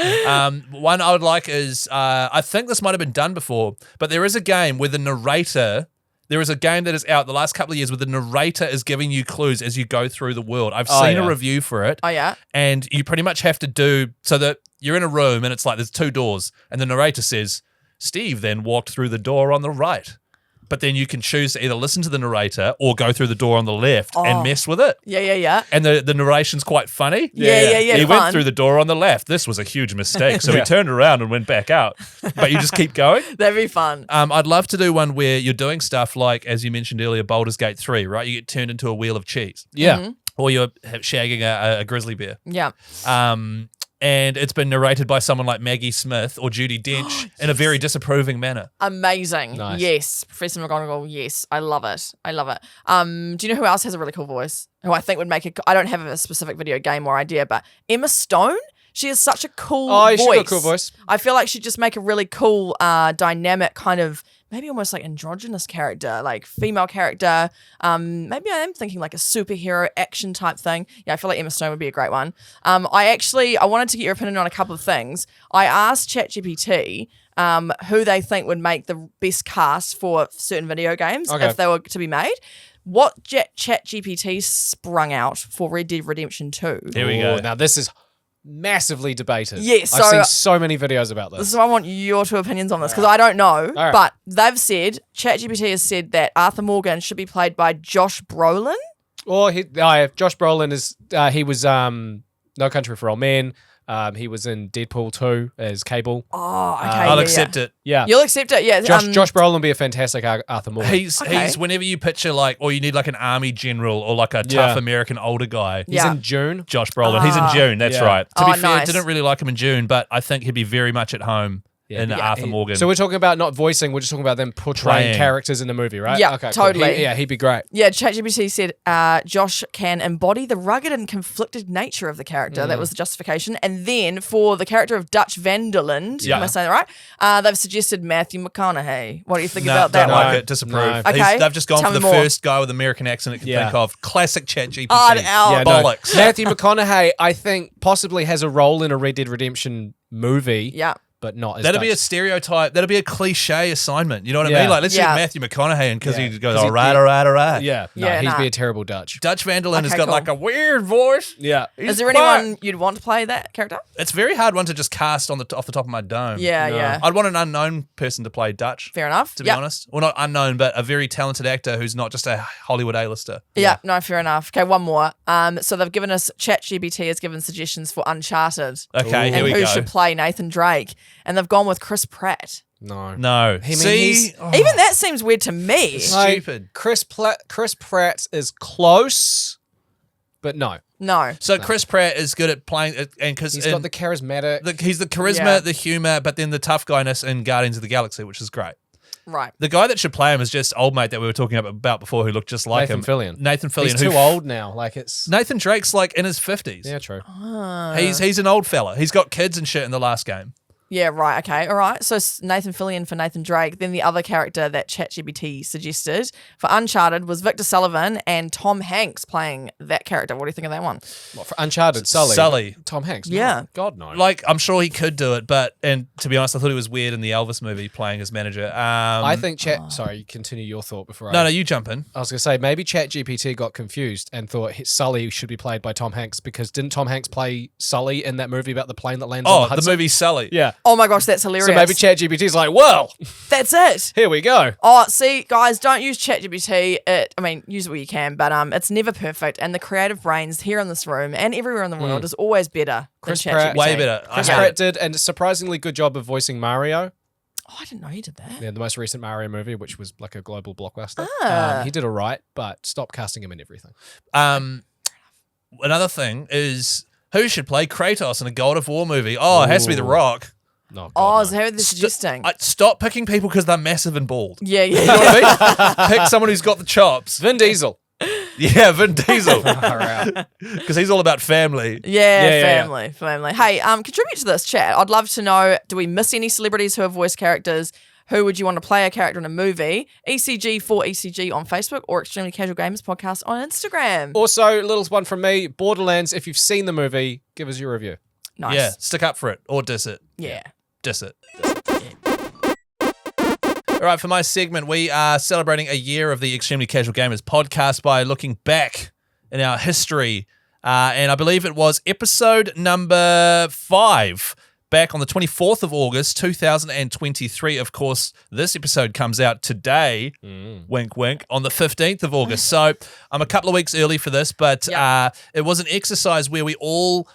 One I would like is, I think this might have been done before, but there is a game where the narrator, there is a game that is out the last couple of years where the narrator is giving you clues as you go through the world. I've Oh, seen yeah. a review for it. Oh yeah. And you pretty much have to do so that you're in a room and it's like there's two doors and the narrator says, Steve then walked through the door on the right. But then you can choose to either listen to the narrator or go through the door on the left and mess with it. Yeah. And the narration's quite funny. Yeah. He fun. went through the door on the left. This was a huge mistake. So he turned around and went back out. But you just keep going. That'd be fun. I'd love to do one where you're doing stuff like, as you mentioned earlier, Baldur's Gate 3, right? You get turned into a wheel of cheese. Yeah. Or you're shagging a grizzly bear. Yeah. And it's been narrated by someone like Maggie Smith or Judi Dench in a very disapproving manner. Amazing. Nice. Yes. Professor McGonagall. Yes. I love it. Do you know who else has a really cool voice? Who I think would make I don't have a specific video game or idea, but Emma Stone. She has such a cool voice. She's got a cool voice. I feel like she'd just make a really cool, dynamic kind of maybe almost like androgynous character, like female character. Maybe I am thinking like a superhero action type thing. Yeah, I feel like Emma Stone would be a great one. I wanted to get your opinion on a couple of things. I asked ChatGPT who they think would make the best cast for certain video games if they were to be made. What ChatGPT sprung out for Red Dead Redemption 2? Here we go. Now this is massively debated. Yes, I've so- seen so many videos about this. So I want your two opinions on this because I don't know, right. but they've said, ChatGPT has said that Arthur Morgan should be played by Josh Brolin. Or Josh Brolin is he was No Country for Old Men. He was in Deadpool 2 as Cable. Oh, okay. I'll accept it. Yeah. You'll accept it, yeah. Josh Brolin would be a fantastic Arthur Morgan. He's whenever you picture like, or you need like an army general or like a tough American older guy. He's Yeah. in June. Josh Brolin. He's in June. That's Yeah. right. To Oh, be fair, nice. didn't really like him in June, but I think he'd be very much at home in Arthur Morgan. So we're talking about not voicing, we're just talking about them portraying Playing. characters in the movie, right? Yeah, okay, cool. totally. He'd be great. Yeah, ChatGPT said Josh can embody the rugged and conflicted nature of the character. That was the justification. And then for the character of Dutch van der Linde, Yeah. am I saying that right? They've suggested Matthew McConaughey. What do you think No, about that don't one? like it. Disapprove. No. Okay, They've just gone tell for the me more. first guy with American accent it can Yeah. think of. Classic ChatGPT. Oh, no. Yeah, Bollocks. Matthew McConaughey, I think, possibly has a role in a Red Dead Redemption movie. Yeah. but not as That'd be a Dutch. stereotype. That'd be a cliche assignment. You know what I Yeah. mean? Like, let's Yeah. get Matthew McConaughey in because Yeah. he goes, 'Cause he- all right. Yeah, no, Yeah, he'd nah. be a terrible Dutch. Dutch Van der Linde has Okay, got cool. like a weird voice. Yeah. Is there anyone you'd want to play that character? It's a very hard one to just cast off the top of my dome. Yeah, No. yeah. I'd want an unknown person to play Dutch, Fair enough. to be honest. Well, not unknown, but a very talented actor who's not just a Hollywood A-lister. Yeah, no, fair enough. Okay, one more. So they've given us ChatGPT has given suggestions for Uncharted. Okay, Ooh. here And we who go. should play Nathan Drake? And they've gone with Chris Pratt. No. No. mean, See? he's- Oh, Even that seems weird to me. stupid. Chris Pratt is close, but no. No. So Chris Pratt is good at playing, and because He's got the charismatic. he's the charisma, Yeah. the humor, but then the tough guyness in Guardians of the Galaxy, which is great. Right. The guy that should play him is just old mate that we were talking about before, who looked just like Nathan him. Fillion. Nathan Fillion. He's who too old now. Like it's. Nathan Drake's like in his 50s. Yeah, true. He's an old fella. He's got kids and shit in the last game. Yeah, right. Okay. All right. So Nathan Fillion for Nathan Drake. Then the other character that ChatGPT suggested for Uncharted was Victor Sullivan and Tom Hanks playing that character. What do you think of that one? What, for Uncharted, Sully. Sully. Tom Hanks. Yeah. No. God, no. Like, I'm sure he could do it, and to be honest, I thought he was weird in the Elvis movie playing his manager. I think Sorry, continue your thought before No, you jump in. I was going to say, maybe ChatGPT got confused and thought Sully should be played by Tom Hanks because didn't Tom Hanks play Sully in that movie about the plane that lands on Oh, the the Hudson? movie Sully. Yeah. Oh my gosh, that's hilarious. So maybe ChatGPT's like, well, That's it. here we go. Oh, see, guys, don't use ChatGPT. Use it where you can, but it's never perfect. And the creative brains here in this room and everywhere in the world is always better Chris than Pratt- ChatGPT. Way better. Chris I hate Pratt it. did a surprisingly good job of voicing Mario. Oh, I didn't know you did that. Yeah, the most recent Mario movie, which was like a global blockbuster. Ah. He did all right, but stop casting him in everything. Another thing is who should play Kratos in a God of War movie? Oh, it has to be The Rock. No, God, Oh, no. is that what they're suggesting? Stop picking people because they're massive and bald. Yeah, yeah. You know what I mean? Pick someone who's got the chops. Vin Diesel. Yeah, Vin Diesel. Far out. Because he's all about family. Yeah, family. Hey, contribute to this chat. I'd love to know, do we miss any celebrities who have voiced characters? Who would you want to play a character in a movie? ECG for ECG on Facebook or Extremely Casual Gamers Podcast on Instagram. Also, little one from me, Borderlands, if you've seen the movie, give us your review. Nice. Yeah, stick up for it or diss it. Yeah. Diss it. All right, for my segment, we are celebrating a year of the Extremely Casual Gamers podcast by looking back in our history. And I believe it was episode number 5, back on the 24th of August, 2023. Of course, this episode comes out today, wink, wink, on the 15th of August. So I'm a couple of weeks early for this, but it was an exercise where we all...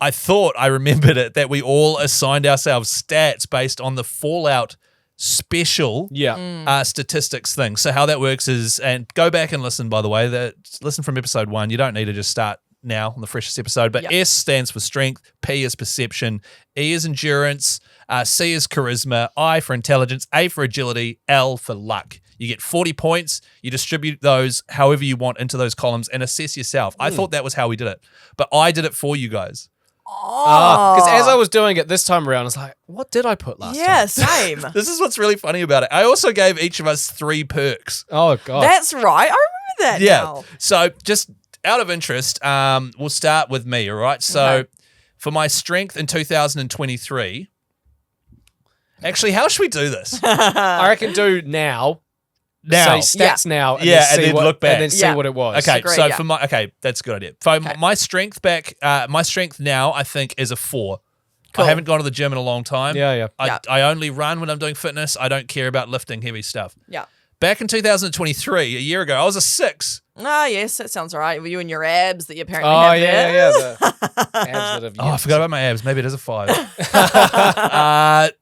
I thought I remembered it, that we all assigned ourselves stats based on the Fallout special statistics thing. So how that works is, and go back and listen, by the way, listen from episode 1. You don't need to just start now on the freshest episode, but S stands for strength, P is perception, E is endurance, C is charisma, I for intelligence, A for agility, L for luck. You get 40 points. You distribute those however you want into those columns and assess yourself. I thought that was how we did it, but I did it for you guys. Because as I was doing it this time around, I was like, what did I put last time? Yeah, same. This is what's really funny about it. I also gave each of us 3 perks. Oh, God. That's right. I remember that now. So just out of interest, we'll start with me, all right? So for my strength in 2023, actually, how should we do this? I reckon do now. Now. Say stats now. And Yeah, then and see then what, look back. And then see Yeah. what it was. Okay, Agree, so yeah. for my that's a good idea. For my strength my strength now I think is a 4. Cool. I haven't gone to the gym in a long time. Yeah. I only run when I'm doing fitness. I don't care about lifting heavy stuff. Yeah. Back in 2023, a year ago, I was a 6. Ah, yes, that sounds all right. You and your abs that you apparently Oh, have yeah. there. The abs that have Oh, I forgot about my abs. Maybe it is a 5.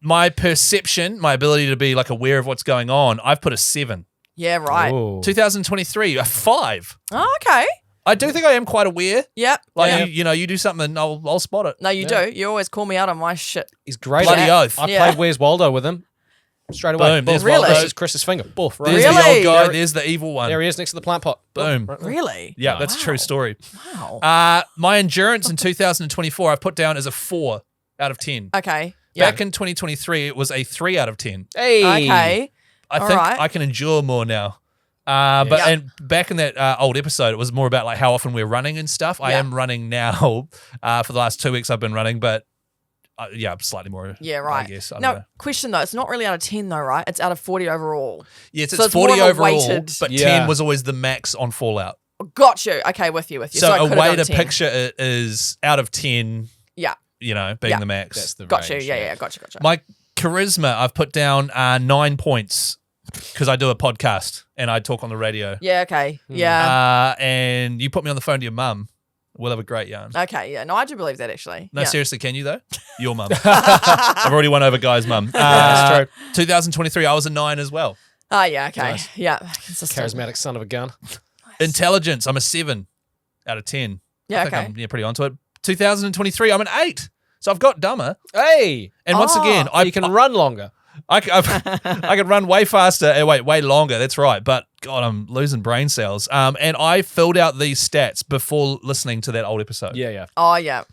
My perception, my ability to be like aware of what's going on, I've put a 7. Yeah, right. Ooh. 2023, a 5. Oh, okay. I do think I am quite aware. Yep. Like yeah. you do something, I'll spot it. No, you do. You always call me out on my shit. He's great. Bloody at oath. I Yeah. played Where's Waldo with him. Straight away. Boom, there's Really? Waldo. This is Chris's finger. Boof. Right. There's Really? the old guy. There- There's the evil one. There he is next to the plant pot. Boom. Right. Really? Yeah, that's a Wow. true story. Wow. My endurance in 2024, I've put down as a 4 out of 10. Okay. Yeah. Back in 2023, it was a 3 out of 10. Hey. Okay. I All think right. I can endure more now. But Yeah. and back in that old episode, it was more about like how often we're running and stuff. I Yeah. am running now. For the last 2 weeks, I've been running, but Yeah, slightly more. Yeah, right. I guess. I don't Now, know. question though, it's not really out of 10 though, right? It's out of 40 overall. Yes, So it's more 40 of a overall, weighted- but Yeah. 10 was always the max on Fallout. Got you. Okay, with you. So I a could've way done to 10. picture it is out of 10, Yeah, being Yeah. the max. That's the got you. range, Yeah, gotcha. My charisma, I've put down 9 points because I do a podcast and I talk on the radio. Yeah, okay. Yeah. And you put me on the phone to your mum. We'll have a great yarn. Okay, yeah. No, I do believe that actually. No, yeah. seriously, can you though? Your mum. I've already won over Guy's mum. That's true. 2023, I was a 9 as well. Oh, yeah, okay. Nice. Yeah. Consistent. Charismatic son of a gun. Intelligence, I'm a 7 out of 10. Yeah, I think okay. I'm pretty onto it. 2023, I'm an 8. So I've got dumber. Hey, And once Oh. again, you can run longer. I could run way faster and way longer. That's right. But God, I'm losing brain cells. And I filled out these stats before listening to that old episode. Yeah. Oh, yeah.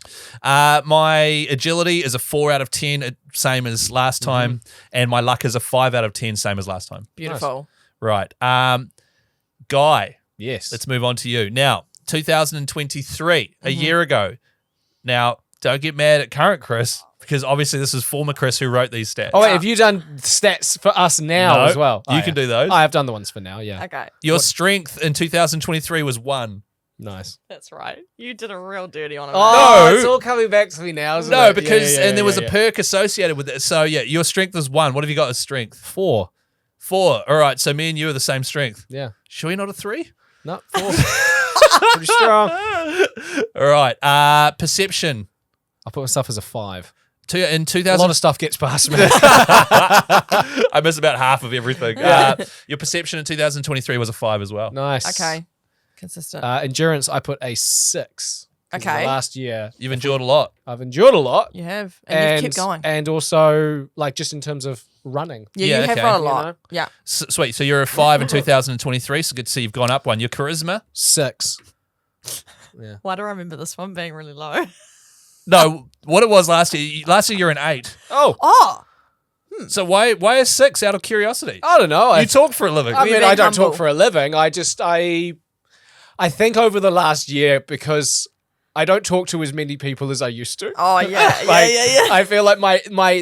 My agility is a 4 out of 10, same as last time, and my luck is a 5 out of 10, same as last time. Beautiful. Right. Guy, Yes. let's move on to you now. 2023, a year ago. Now, don't get mad at current Chris, because obviously this is former Chris who wrote these stats. Oh, wait, have you done stats for us now No, as well? you can do those. I have done the ones for now, yeah. Okay. Your strength in 2023 was 1. Nice. That's right. You did a real dirty on it. Oh, No. it's all coming back to me now, isn't No, it? because Yeah, and there was yeah. a perk associated with it. So yeah, your strength was 1. What have you got as strength? 4. 4. All right. So me and you are the same strength. Yeah. Should we not a 3? No, 4. Pretty strong. All right. Perception. I'll put myself as a 5. In A lot 2000, of stuff gets past me. I miss about half of everything. Your perception in 2023 was a 5 as well. Nice. Okay. Consistent. Endurance, I put a 6. 'Cause Okay. the last year, You've endured a lot. I've endured a lot. You have. And you've kept going. And also, like, just in terms of running. Yeah, Yeah, you have okay. run a You lot. know? Yeah. Sweet. So you're a 5 in 2023. So good to see you've gone up 1. Your charisma. 6. Why do I remember this one being really low? No, what it was last year. Last year you're an 8. Oh, Oh, So why a 6 out of curiosity? I don't know. You talk for a living. I You're mean, being I don't humble. talk for a living. I think over the last year, because I don't talk to as many people as I used to. oh yeah, Like, yeah. I feel like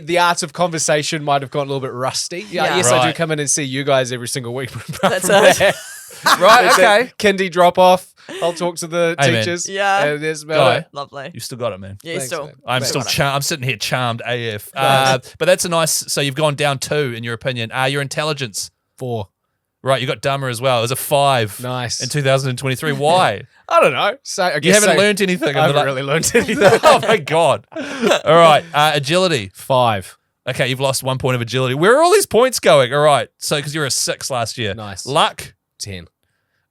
the art of conversation might have gotten a little bit rusty. Yeah, Yeah. yes, I do Right. come in and see you guys every single week. That's From it. there, Right, it's okay. a kindy drop off. I'll talk to the Hey, man. teachers. Yeah. and there's about Guy. it. Lovely. You've still got it, man. Yeah, you Thanks, still. man. I'm Wait, still what I- I'm sitting here charmed AF. But that's a nice. So you've gone down 2 in your opinion. Your intelligence. 4. Right, you got dumber as well. It was a 5 Nice. in 2023. Why? I don't know. So I You guess haven't learned anything. I haven't in the really learned anything. oh my god! All right, agility. 5. Okay, you've lost 1 point of agility. Where are all these points going? All right, so because you're a 6 last year. Nice. Luck. 10.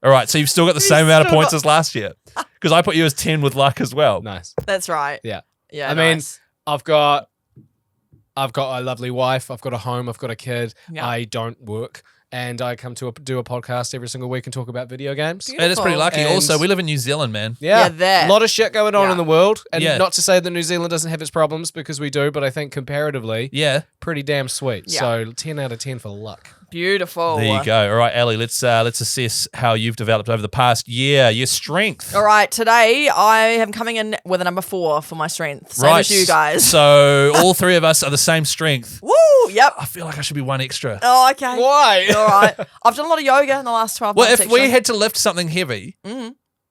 All right, so you've still got the same amount of points as last year. Because I put you as 10 with luck as well. Nice. That's right. Yeah. Yeah. I mean, nice. I've got a lovely wife. I've got a home. I've got a kid. Yeah. I don't work. And I come to do a podcast every single week and talk about video games. Beautiful. It is pretty lucky. And- Also, we live in New Zealand, man. Yeah, that. A lot of shit going on Yeah. in the world. And Yeah. not to say that New Zealand doesn't have its problems, because we do, but I think comparatively, Yeah. pretty damn sweet. Yeah. So 10 out of 10 for luck. Beautiful. There you go. All right, Ellie, let's assess how you've developed over the past year. Your strength. All right, today I am coming in with a number 4 for my strength. Same right. as you guys. So all 3 of us are the same strength. Woo! Yep. I feel like I should be 1 extra. Oh, okay. Why? All right. I've done a lot of yoga in the last 12 Well, months. if we actually. had to lift something heavy,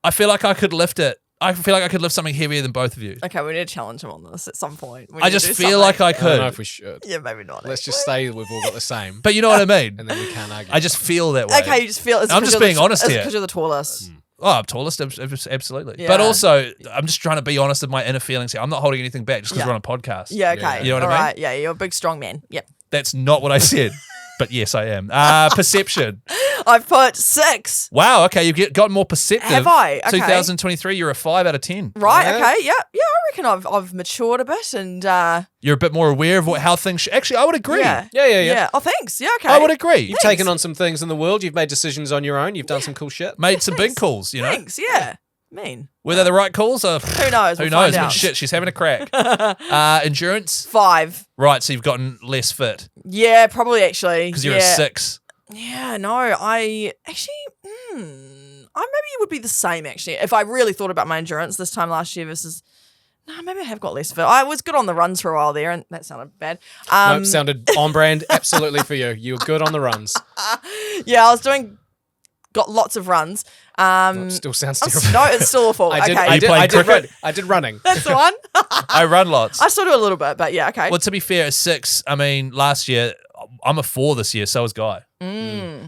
I feel like I could lift it. I feel like I could lift something heavier than both of you. Okay, we need to challenge him on this at some point. We I need to just do feel like something. I I don't know could. if we should. Yeah, maybe not. Let's just actually. say that we've all got the same. But you know what I mean? And then we can't argue. I just feel that way. Okay, you just feel. I'm just being honest here. Because you're the tallest. Oh, I'm tallest, absolutely. Yeah. But also, I'm just trying to be honest with my inner feelings here. I'm not holding anything back just because Yeah. we're on a podcast. Yeah, okay. You know what I All mean? right, yeah, you're a big, strong man. Yep. That's not what I said. But yes, I am. Perception. I've put 6. Wow. Okay, you've gotten more perceptive. Have I? Okay. 2023, you're a 5 out of 10. Right, Yeah. okay, yeah. Yeah, I reckon I've matured a bit and You're a bit more aware of how things. Actually, I would agree. yeah. Yeah. Oh, thanks. Yeah, okay. I would agree. You've taken on some things in the world. You've made decisions on your own. You've done some cool shit. Made some big calls, you know. Thanks, yeah. Mean. Were they the right calls? Or, Who knows? Who We'll knows? find But out. shit, she's having a crack. Endurance. 5. Right, so you've gotten less fit Yeah, probably actually. because you're yeah. a 6. Yeah, no, I actually, I maybe it would be the same actually. If I really thought about my endurance this time last year versus No, maybe I have got less. I was good on the runs for a while there, and that sounded bad. Nope, sounded on brand absolutely for you. You were good on the runs. Yeah, I was got lots of runs. Still sounds terrible. No, it's still awful. I did, okay. I did running. That's the one. I run lots. I still do a little bit, but yeah, okay. Well, to be fair, a 6. I mean, last year I'm a 4 this year. So is Guy.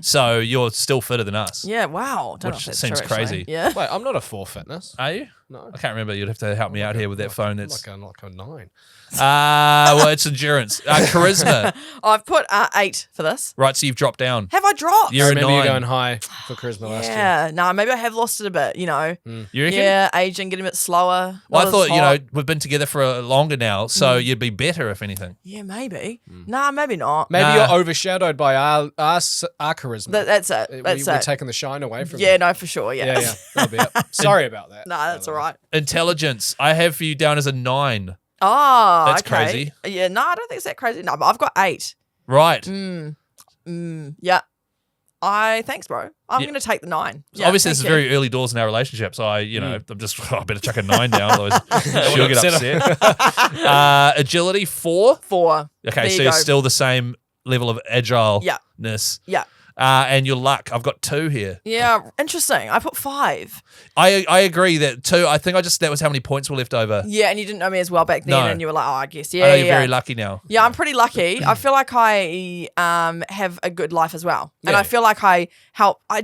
So you're still fitter than us. Yeah, wow. Don't know Which if that's seems true, actually. crazy. Yeah. Wait, I'm not a 4 fitness. Are you? No. I can't remember. You'd have to help me out here with that phone. That's I'm like a 9. well, it's endurance, charisma. I've put 8 for this. Right, so you've dropped down. Have I dropped? You're I a remember you 9. going high for charisma last year. Yeah, no, maybe I have lost it a bit, you know. You reckon? Yeah, aging, getting a bit slower. Well, I not as thought, hot. we've been together for longer now, so you'd be better if anything. Yeah, maybe. Nah, maybe not. Maybe Nah. you're overshadowed by our charisma. That's it. That's We're it. taking the shine away from Yeah, you. no, for sure. Yeah. Yeah. That'll be it. Sorry about that. Nah, that's all right. Intelligence, I have for you down as a 9. Oh, That's okay. crazy. Yeah, no, I don't think it's that crazy. No, but I've got 8. Right. Yeah. Thanks, bro. I'm Yeah. going to take the 9. So Yeah, obviously, this is thank you. very early doors in our relationship, so I better chuck a 9 down, otherwise she'll get upset. Agility 4. 4. Okay, There so you you're go. still the same level of agileness. Yeah. And your luck, I've got 2 here. Yeah, interesting. I put 5. I agree that 2. I think that was how many points were left over. Yeah, and you didn't know me as well back then, No. and you were like, oh, I guess. I Yeah, know yeah, you're very lucky now. Yeah, I'm pretty lucky. I feel like I have a good life as well. And Yeah. I feel like I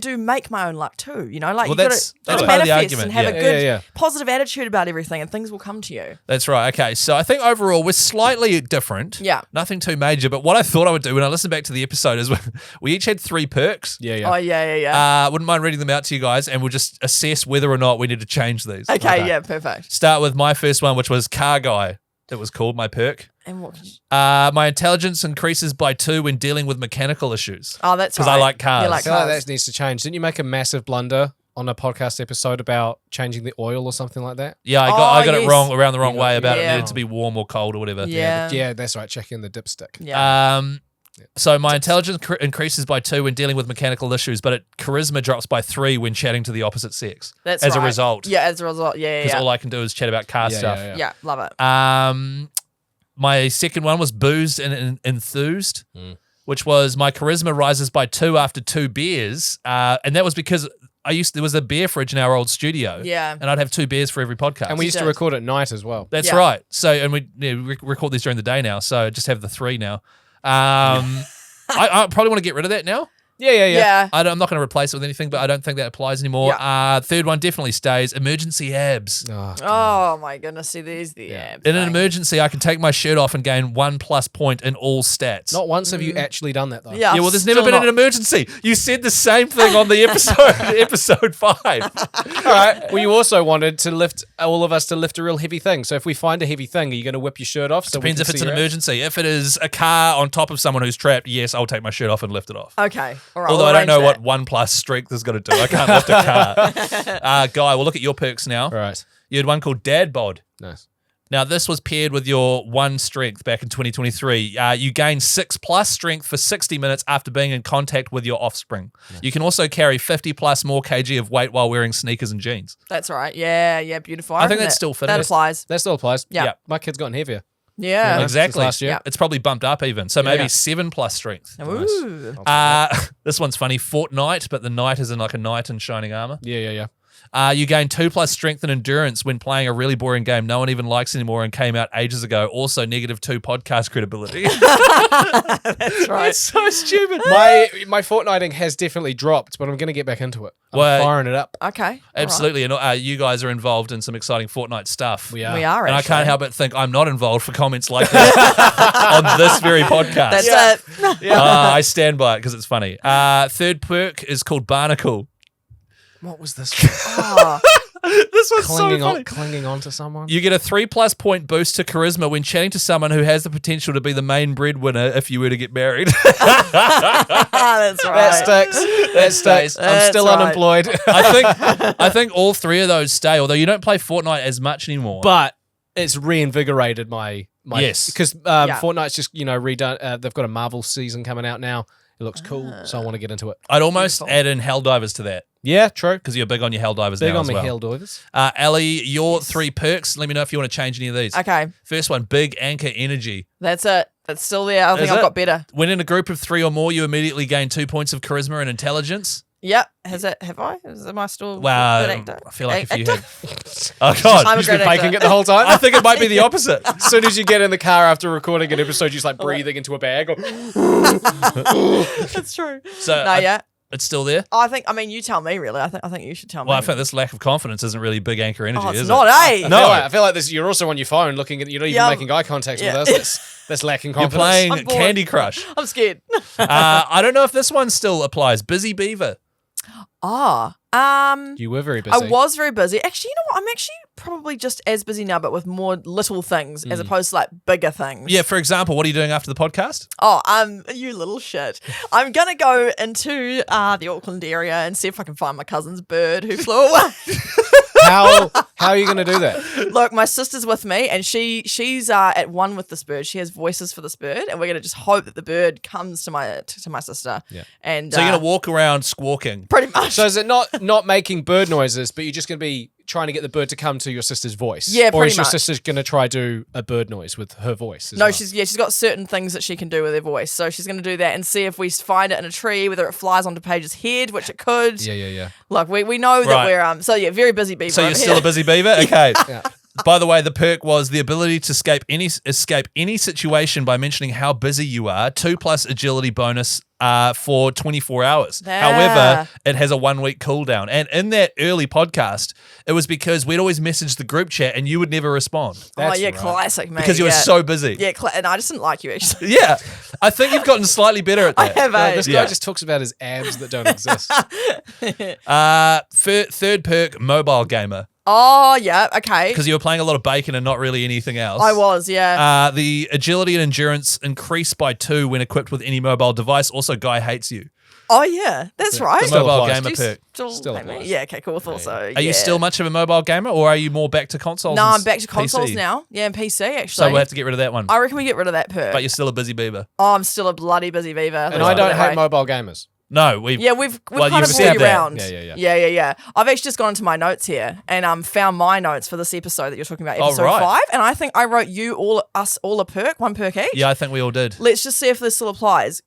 do make my own luck too, you know? Like, Well, you that's gotta part of the manifest argument, and have yeah. a good, Yeah. positive attitude about everything, and things will come to you. That's right. Okay, so I think overall we're slightly different. Yeah. Nothing too major, but what I thought I would do when I listened back to the episode is we each had 3 perks. Yeah. Oh, yeah. Wouldn't mind reading them out to you guys, and we'll just assess whether or not we need to change these. Okay, yeah, perfect. Start with my first one, which was Car Guy. It was called my perk. And what could you... My intelligence increases by 2 when dealing with mechanical issues. Oh, that's 'Cause right. I like cars. You I like feel like cars. that needs to change. Didn't you make a massive blunder on a podcast episode about changing the oil or something like that? Yeah, I got it yes. wrong around the wrong way about it Yeah. needed to be warm or cold or whatever. Yeah. Yeah, that's right. Checking the dipstick. Yeah. So my intelligence increases by 2 when dealing with mechanical issues, but charisma drops by 3 when chatting to the opposite sex. That's as right. a result. Yeah, as a result. Yeah, Because yeah. all I can do is chat about car Yeah, stuff. yeah. Yeah, love it. My second one was boozed and enthused, which was my charisma rises by 2 after 2 beers, and that was because there was a beer fridge in our old studio, Yeah. and I'd have 2 beers for every podcast. And we used to did. record at night as well. That's Yeah. right. So, and we record these during the day now, so just have the 3 now. I probably want to get rid of that now. Yeah. I'm not going to replace it with anything, but I don't think that applies anymore. Third one definitely stays. Emergency abs. Oh, Oh my goodness! See, there's the abs. In an thing. emergency, I can take my shirt off and gain 1+ point in all stats. not once have you actually done that though. Yeah. Yeah, well, there's never been an emergency. You said the same thing on the episode 5. All right. Well, you also wanted to lift all of us to lift a real heavy thing. So if we find a heavy thing, are you going to whip your shirt off? So we Depends can if it's see an your abs? emergency. If it is a car on top of someone who's trapped, yes, I'll take my shirt off and lift it off. Okay. All right. Although we'll I don't know arrange what 1+ strength is going to do. I can't lift a car. Guy, we'll look at your perks now. All right. You had one called Dad Bod. Nice. Now, this was paired with your 1 strength back in 2023. You gain 6+ strength for 60 minutes after being in contact with your offspring. You can also carry 50+ more kg of weight while wearing sneakers and jeans. That's right. Yeah. Beautiful. I think reckon that's still fitting. That applies. That still applies. Yeah. My kid's gotten heavier. Yeah. Exactly. Since last year. Yeah. It's probably bumped up even. So maybe Yeah. 7+ strength. Ooh. This one's funny. Fortnite, but the knight is in like a knight in shining armor. Yeah. You gain 2+ strength and endurance when playing a really boring game no one even likes anymore and came out ages ago. Also, -2 podcast credibility. That's right. It's so stupid. My fortnighting has definitely dropped, but I'm going to get back into it. I'm Well, firing it up. Okay. all right. Absolutely. And you guys are involved in some exciting Fortnite stuff. We are. We are. And I actually. can't help but think I'm not involved for comments like that on this very podcast. That's it. I stand by it because it's funny. Third perk is called Barnacle. What was this one? Oh, This one's clinging on to someone? You get a 3+ point boost to charisma when chatting to someone who has the potential to be the main breadwinner if you were to get married. that's right. That sticks. That sticks. I'm That's still right. unemployed. I think all 3 of those stay, although you don't play Fortnite as much anymore. But it's reinvigorated my Yes. because Yeah. Fortnite's just redone. They've got a Marvel season coming out now. It looks cool, so I want to get into it. I'd almost add in Helldivers to that. Yeah, true. Because you're big on your hell divers Big now on as me well. hell divers. Ellie, your 3 perks. Let me know if you want to change any of these. Okay, First one, big anchor energy. that's it. That's still there. I think Is I've it? got better. When in a group of 3 or more, you immediately gain 2 points of charisma and intelligence. Yep. Have I? Am I still Wow. good actor? I feel like if you Actor? had... Oh, God. I'm a You've been great faking actor. it the whole time? I think it might be the opposite. As soon as you get in the car after recording an episode, you're just like breathing into a bag. Or, That's true. So No, yeah. it's still there? I mean, you tell me, really. I think you should tell me. Well, I think this lack of confidence isn't really big anchor energy, Oh, it's is not, it? eh? No. I feel like this. You're also on your phone looking at. You're not even Yeah. making eye contact Yeah. with us. That's lacking You're confidence. playing I'm bored. Candy Crush. I'm scared. I don't know if this one still applies. Busy Beaver. You were very busy. I was very busy. Actually, you know what? I'm actually probably just as busy now, but with more little things as opposed to like bigger things. Yeah, for example, what are you doing after the podcast? Oh, you little shit. I'm gonna go into the Auckland area and see if I can find my cousin's bird who flew away. How are you going to do that? Look, my sister's with me, and she's at one with this bird. She has voices for this bird, and we're gonna just hope that the bird comes to my sister. Yeah. And So you're going to walk around squawking. pretty much. So is it not making bird noises, but you're just going to be trying to get the bird to come to your sister's voice? Yeah, Or is pretty your much. sister going to try do a bird noise with her voice? As No, well? she's got certain things that she can do with her voice. So she's going to do that and see if we find it in a tree, whether it flies onto Paige's head, which it could. Yeah. Look, we know that Right. we're so yeah, very busy beaver. So you're over still here. a busy beaver? Okay. Yeah. By the way, the perk was the ability to escape any situation by mentioning how busy you are. 2+ agility bonus for 24 hours. Yeah. However, it has a 1-week cooldown. And in that early podcast, it was because we'd always message the group chat and you would never respond That's yeah, right. classic, mate. because you were yeah. so busy. Yeah, and I just didn't like you actually. Yeah. I think you've gotten slightly better at I that. have. No, this guy Yeah. just talks about his abs that don't exist. Third perk, mobile gamer. Oh yeah, okay. Because you were playing a lot of bacon and not really anything else. I was, yeah. The agility and endurance increase by 2 when equipped with any mobile device. Also, Guy hates you. Oh yeah, that's right. The Still mobile applies. gamer Do you perk. Still hate me? applies. Yeah, okay, cool. I thought so. Are you still much of a mobile gamer, or are you more back to consoles? No, and I'm back to consoles PC? now. Yeah, and PC actually. So we'll have to get rid of that one. I reckon we get rid of that perk. But you're still a busy beaver. Oh, I'm still a bloody busy beaver. And Let's I put it don't that hate way. mobile gamers. No, we've Yeah, we've Well, kind you've of said brought you that. around. Yeah. I've actually just gone into my notes here and found my notes for this episode that you're talking about, Oh, episode right. 5. And I think I wrote us all a perk, one perk each. Yeah, I think we all did. Let's just see if this still applies.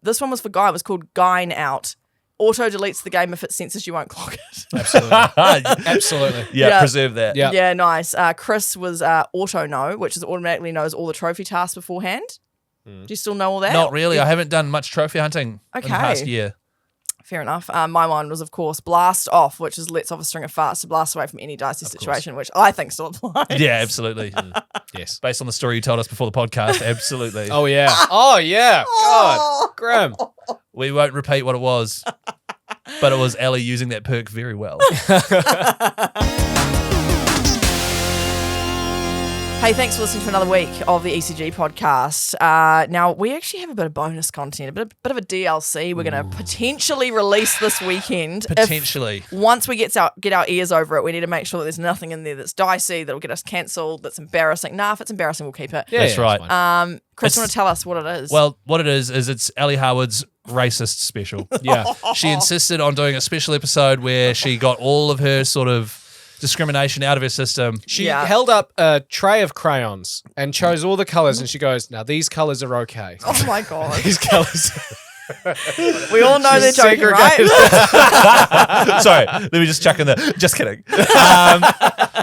This one was for Guy. It was called Guying Out. Auto deletes the game if it senses you won't clock it. Absolutely. Absolutely. Yeah, preserve that. Yeah. Yeah, nice. Chris was Auto Know, which is automatically knows all the trophy tasks beforehand. Do you still know all that? Not really. I haven't done much trophy hunting in the past Okay. year. Fair enough. My one was, of course, Blast Off, which is lets off a string of farts to blast away from any dicey situation, which I think still applies. Yeah, absolutely. Yes. Based on the story you told us before the podcast, absolutely. Oh yeah. Oh yeah. God. Grim. We won't repeat what it was, but it was Ellie using that perk very well. Hey, thanks for listening to another week of the ECG podcast. Now, we actually have a bit of bonus content, a bit of a DLC we're going to potentially release this weekend. Potentially. Once we get our ears over it, we need to make sure that there's nothing in there that's dicey, that'll get us cancelled, that's embarrassing. Nah, if it's embarrassing, we'll keep it. Yeah, That's it's right. fine. Chris, It's- you want to tell us what it is? Well, what it is it's Ellie Harwood's racist special. Yeah. She insisted on doing a special episode where she got all of her sort of discrimination out of her system. She Yeah. held up a tray of crayons and chose all the colors, and she goes, "Now these colors are okay. oh my God. These colors." We all know they're joking, right? Sorry, let me just chuck in there. Just kidding.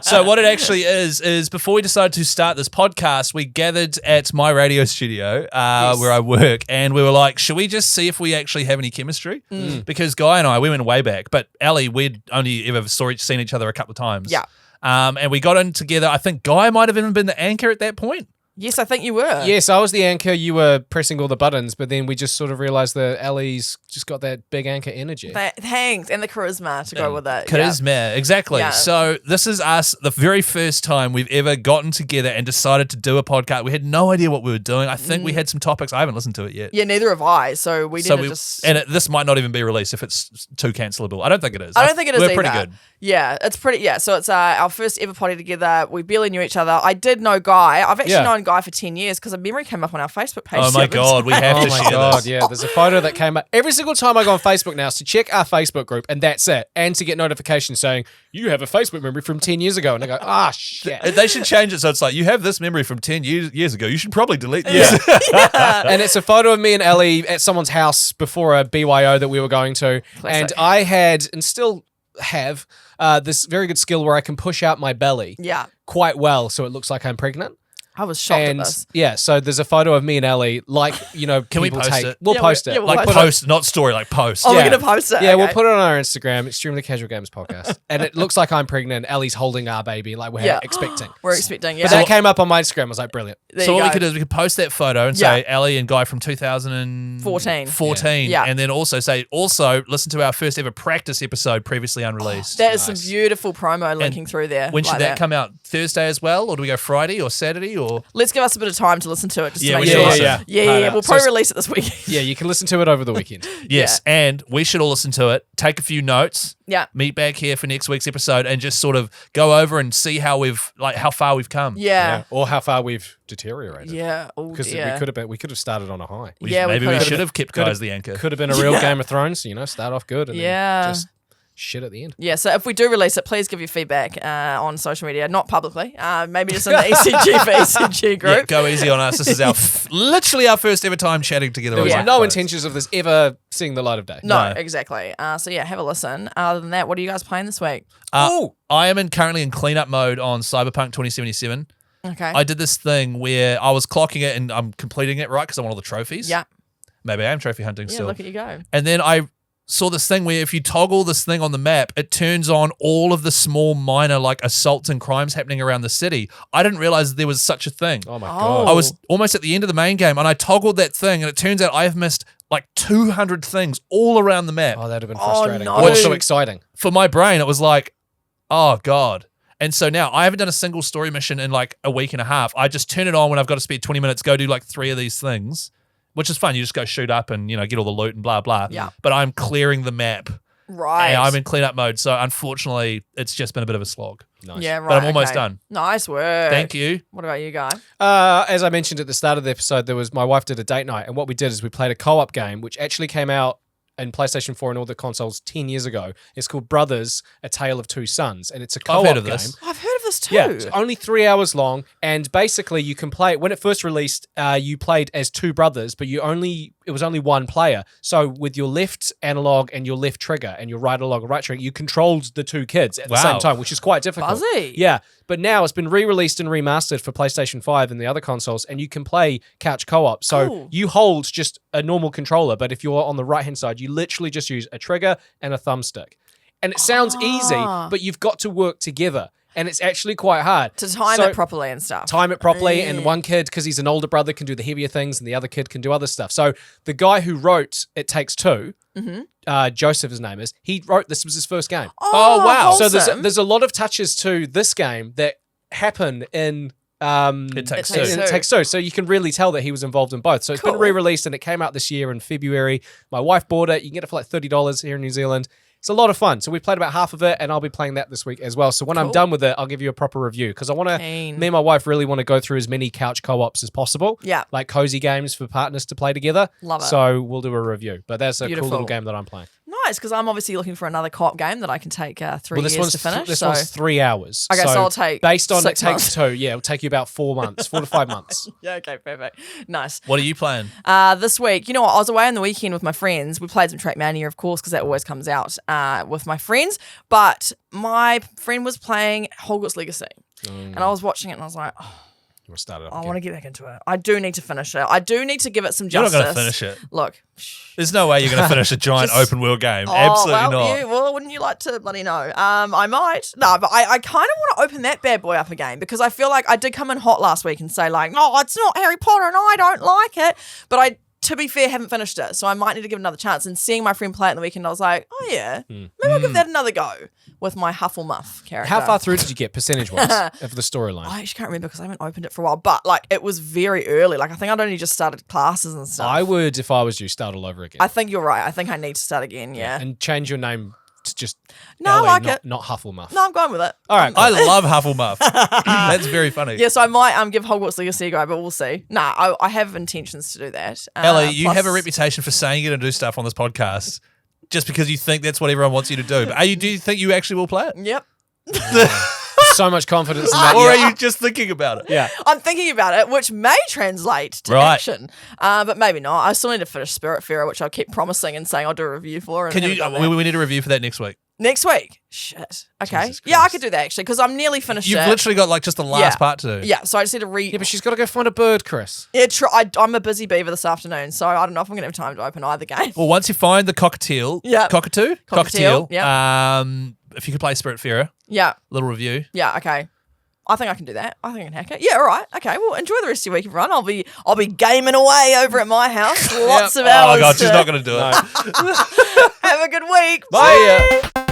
So what it actually is before we decided to start this podcast, we gathered at my radio studio where I work, and we were like, should we just see if we actually have any chemistry? Because Guy and I, we went way back, but Ellie, we'd only ever seen each other a couple of times. Yeah. And we got in together. I think Guy might have even been the anchor at that point. Yes, I think you were. Yes, I was the anchor. You were pressing all the buttons, but then we just sort of realized that Ellie's just got that big anchor energy. Thanks. And the charisma to go with it. Charisma, exactly. Yeah. So this is us, the very first time we've ever gotten together and decided to do a podcast. We had no idea what we were doing. I think we had some topics. I haven't listened to it yet. Yeah, neither have I. So we didn't just. This might not even be released if it's too cancelable. I don't think it is. I don't think it is We're either. pretty good. Yeah, it's pretty. Yeah, so it's our first ever potty together. We barely knew each other. I did know Guy. I've actually Yeah. known Guy for 10 years because a memory came up on our Facebook page. Oh my God, we have Oh to my share God, this. yeah. There's a photo that came up. Every single time I go on Facebook now, so check our Facebook group, and that's it. And to get notifications saying, you have a Facebook memory from 10 years ago. And I go, shit. They should change it so it's like, you have this memory from 10 years ago. You should probably delete this. And it's a photo of me and Ellie at someone's house before a BYO that we were going to. Classic. And I had, and still have, this very good skill where I can push out my belly Yeah. quite well so it looks like I'm pregnant. I was shocked And at this. yeah, so there's a photo of me and Ellie, like, Can we people post take. it? We'll Yeah, post we- it. yeah, we'll Like post post, not story, like post. Oh, Yeah. we're going to post it? Yeah, we'll Okay. put it on our Instagram, Extremely Casual Games Podcast. And it looks like I'm pregnant. Ellie's holding our baby, like we're Yeah. expecting. We're expecting, yeah. But that came up on my Instagram. I was like, brilliant. There So you what we go. could do is we could post that photo and say Yeah. Ellie and Guy from 2014. 14. Yeah. And then also say, listen to our first ever practice episode previously unreleased. That is Nice. some beautiful promo linking through there. When should like that come out? Thursday as well? Or do we go Friday or Saturday? Or Let's give us a bit of time to listen to it just Yeah, to we make should sure. listen. Yeah. We'll So- probably release it this week. Yeah, you can listen to it over the weekend. yes, and we should all listen to it, take a few notes, Yeah. meet back here for next week's episode, and just sort of go over and see how far we've come. Yeah. Or how far we've deteriorated. Yeah. Oh, Because dear. we could have started on a high. Yeah, Maybe we could've. should have kept Guy as the anchor. Could have been a real Game of Thrones, start off good and Yeah. then just shit at the end. Yeah, so if we do release it, please give your feedback on social media, not publicly, maybe just in the ECG for ECG Yeah, group. go easy on us. This is literally our first ever time chatting together. There was on no microphones. intentions of this ever seeing the light of day. No, No. exactly. So yeah, have a listen. Other than that, what are you guys playing this week? I am currently in cleanup mode on Cyberpunk 2077. Okay. I did this thing where I was clocking it and I'm completing it, right? Because I want all the trophies. yeah. Maybe I am trophy hunting Yeah, still. look at you go. And then I saw this thing where if you toggle this thing on the map, it turns on all of the small minor like assaults and crimes happening around the city. I didn't realize there was such a thing. Oh my Oh. god. I was almost at the end of the main game and I toggled that thing and it turns out I have missed like 200 things all around the map. Oh, that'd have been Oh, frustrating. no. But also exciting. For my brain, it was like, oh God. And so now I haven't done a single story mission in like a week and a half. I just turn it on when I've got to spend 20 minutes, go do like 3 of these things, which is fun. You just go shoot up and, get all the loot and blah, blah. Yeah. But I'm clearing the map. Right. And I'm in cleanup mode. So unfortunately, it's just been a bit of a slog. Nice. Yeah, right. But I'm almost okay. done. Nice work. Thank you. What about you, Guy? As I mentioned at the start of the episode, my wife did a date night, and what we did is we played a co-op game, which actually came out in PlayStation 4 and all the consoles 10 years ago. It's called Brothers: A Tale of Two Sons, and it's a co-op I've heard of game. this. I've heard of this too. Yeah, it's only 3 hours long, and basically you can play. When it first released, you played as two brothers, but it was only one player. So with your left analog and your left trigger, and your right analog and right trigger, you controlled the two kids at the same Wow. time, which is quite difficult. Buzzy. Yeah, but now it's been re-released and remastered for PlayStation 5 and the other consoles, and you can play couch co-op. So Cool. you hold just a normal controller, but if you're on the right-hand side, you literally just use a trigger and a thumbstick. And it sounds easy, but you've got to work together, and it's actually quite hard. To time So- it properly and stuff. time it properly, and one kid, because he's an older brother, can do the heavier things, and the other kid can do other stuff. So the guy who wrote It Takes Two, Joseph his name is, he wrote, this was his first game. Oh, wow. So wholesome. there's a lot of touches to this game that happen in It Takes Two. It Takes Two. So you can really tell that he was involved in both. So it's been Cool. re-released, and it came out this year in February. My wife bought it. You can get it for like $30 here in New Zealand. It's a lot of fun. So we played about half of it, and I'll be playing that this week as well. So when I'm Cool. done with it, I'll give you a proper review, because I want to. Keen. Me and my wife really want to go through as many couch co-ops as possible. Yeah. Like cozy games for partners to play together. Love it. So we'll do a review. But that's a Beautiful. cool little game that I'm playing. Nice, because I'm obviously looking for another co-op game that I can take 3 Well, this years one's to finish. this so one's 3 hours. Okay, so I'll take based on 6 It Takes months. Two. Yeah, it'll take you about 4 months, 4 to 5 months. yeah, okay, perfect. Nice. What are you playing? This week, you know what? I was away on the weekend with my friends. We played some Trackmania, of course, because that always comes out with my friends. But my friend was playing Hogwarts Legacy. And I was watching it and I was like, oh, You want to start it up I again? want to get back into it. I do need to finish it. I do need to give it some You're not justice. going to finish it. Look. There's no way you're going to finish a giant Just- open world game. Oh, Absolutely well, not. well, wouldn't you like to bloody know? I might. No, but I kind of want to open that bad boy up again, because I feel like I did come in hot last week and say like, no, it's not Harry Potter and I don't like it. But I, to be fair, haven't finished it. So I might need to give it another chance. And seeing my friend play it in the weekend, I was like, oh yeah, maybe I'll give that another go with my Hufflepuff character. How far through did you get percentage-wise of the storyline? I actually can't remember because I haven't opened it for a while. But like, it was very early. Like I think I'd only just started classes and stuff. I would, if I was you, start all over again. I think you're right. I think I need to start again. Yeah. And change your name it's just No, I Ellie, like not, it. not Hufflepuff. No, I'm going with it. All right. I love Hufflepuff. That's very funny. Yeah, so I might give Hogwarts Legacy a go, but we'll see. Nah, I have intentions to do that. Ellie, you plus- have a reputation for saying you're going to do stuff on this podcast just because you think that's what everyone wants you to do. But do you think you actually will play it? Yep. So much confidence in that. Or yeah. are you just thinking about it? Yeah. I'm thinking about it, which may translate to Right. action, but maybe not. I still need to finish Spiritfarer, which I keep promising and saying I'll do a review for. And Can haven't you? done that. We need a review for that next week. Next week? Shit. Okay. Jesus Yeah, I Christ. could do that actually because I'm nearly finished You've it. literally got like just the last Yeah. part to do. Yeah, so I just need to read. Yeah, but she's got to go find a bird, Chris. Yeah, I'm a busy beaver this afternoon, so I don't know if I'm going to have time to open either game. Well, once you find the cockatiel, Yeah. cockatoo, Cockatiel, if you could play Spiritfarer, Yeah. little review. Yeah, okay. I think I can do that. I think I can hack it. Yeah, all right. Okay, well, enjoy the rest of your week, everyone. I'll be gaming away over at my house. Lots of hours. Oh my god, she's not going to do it. Have a good week. Bye.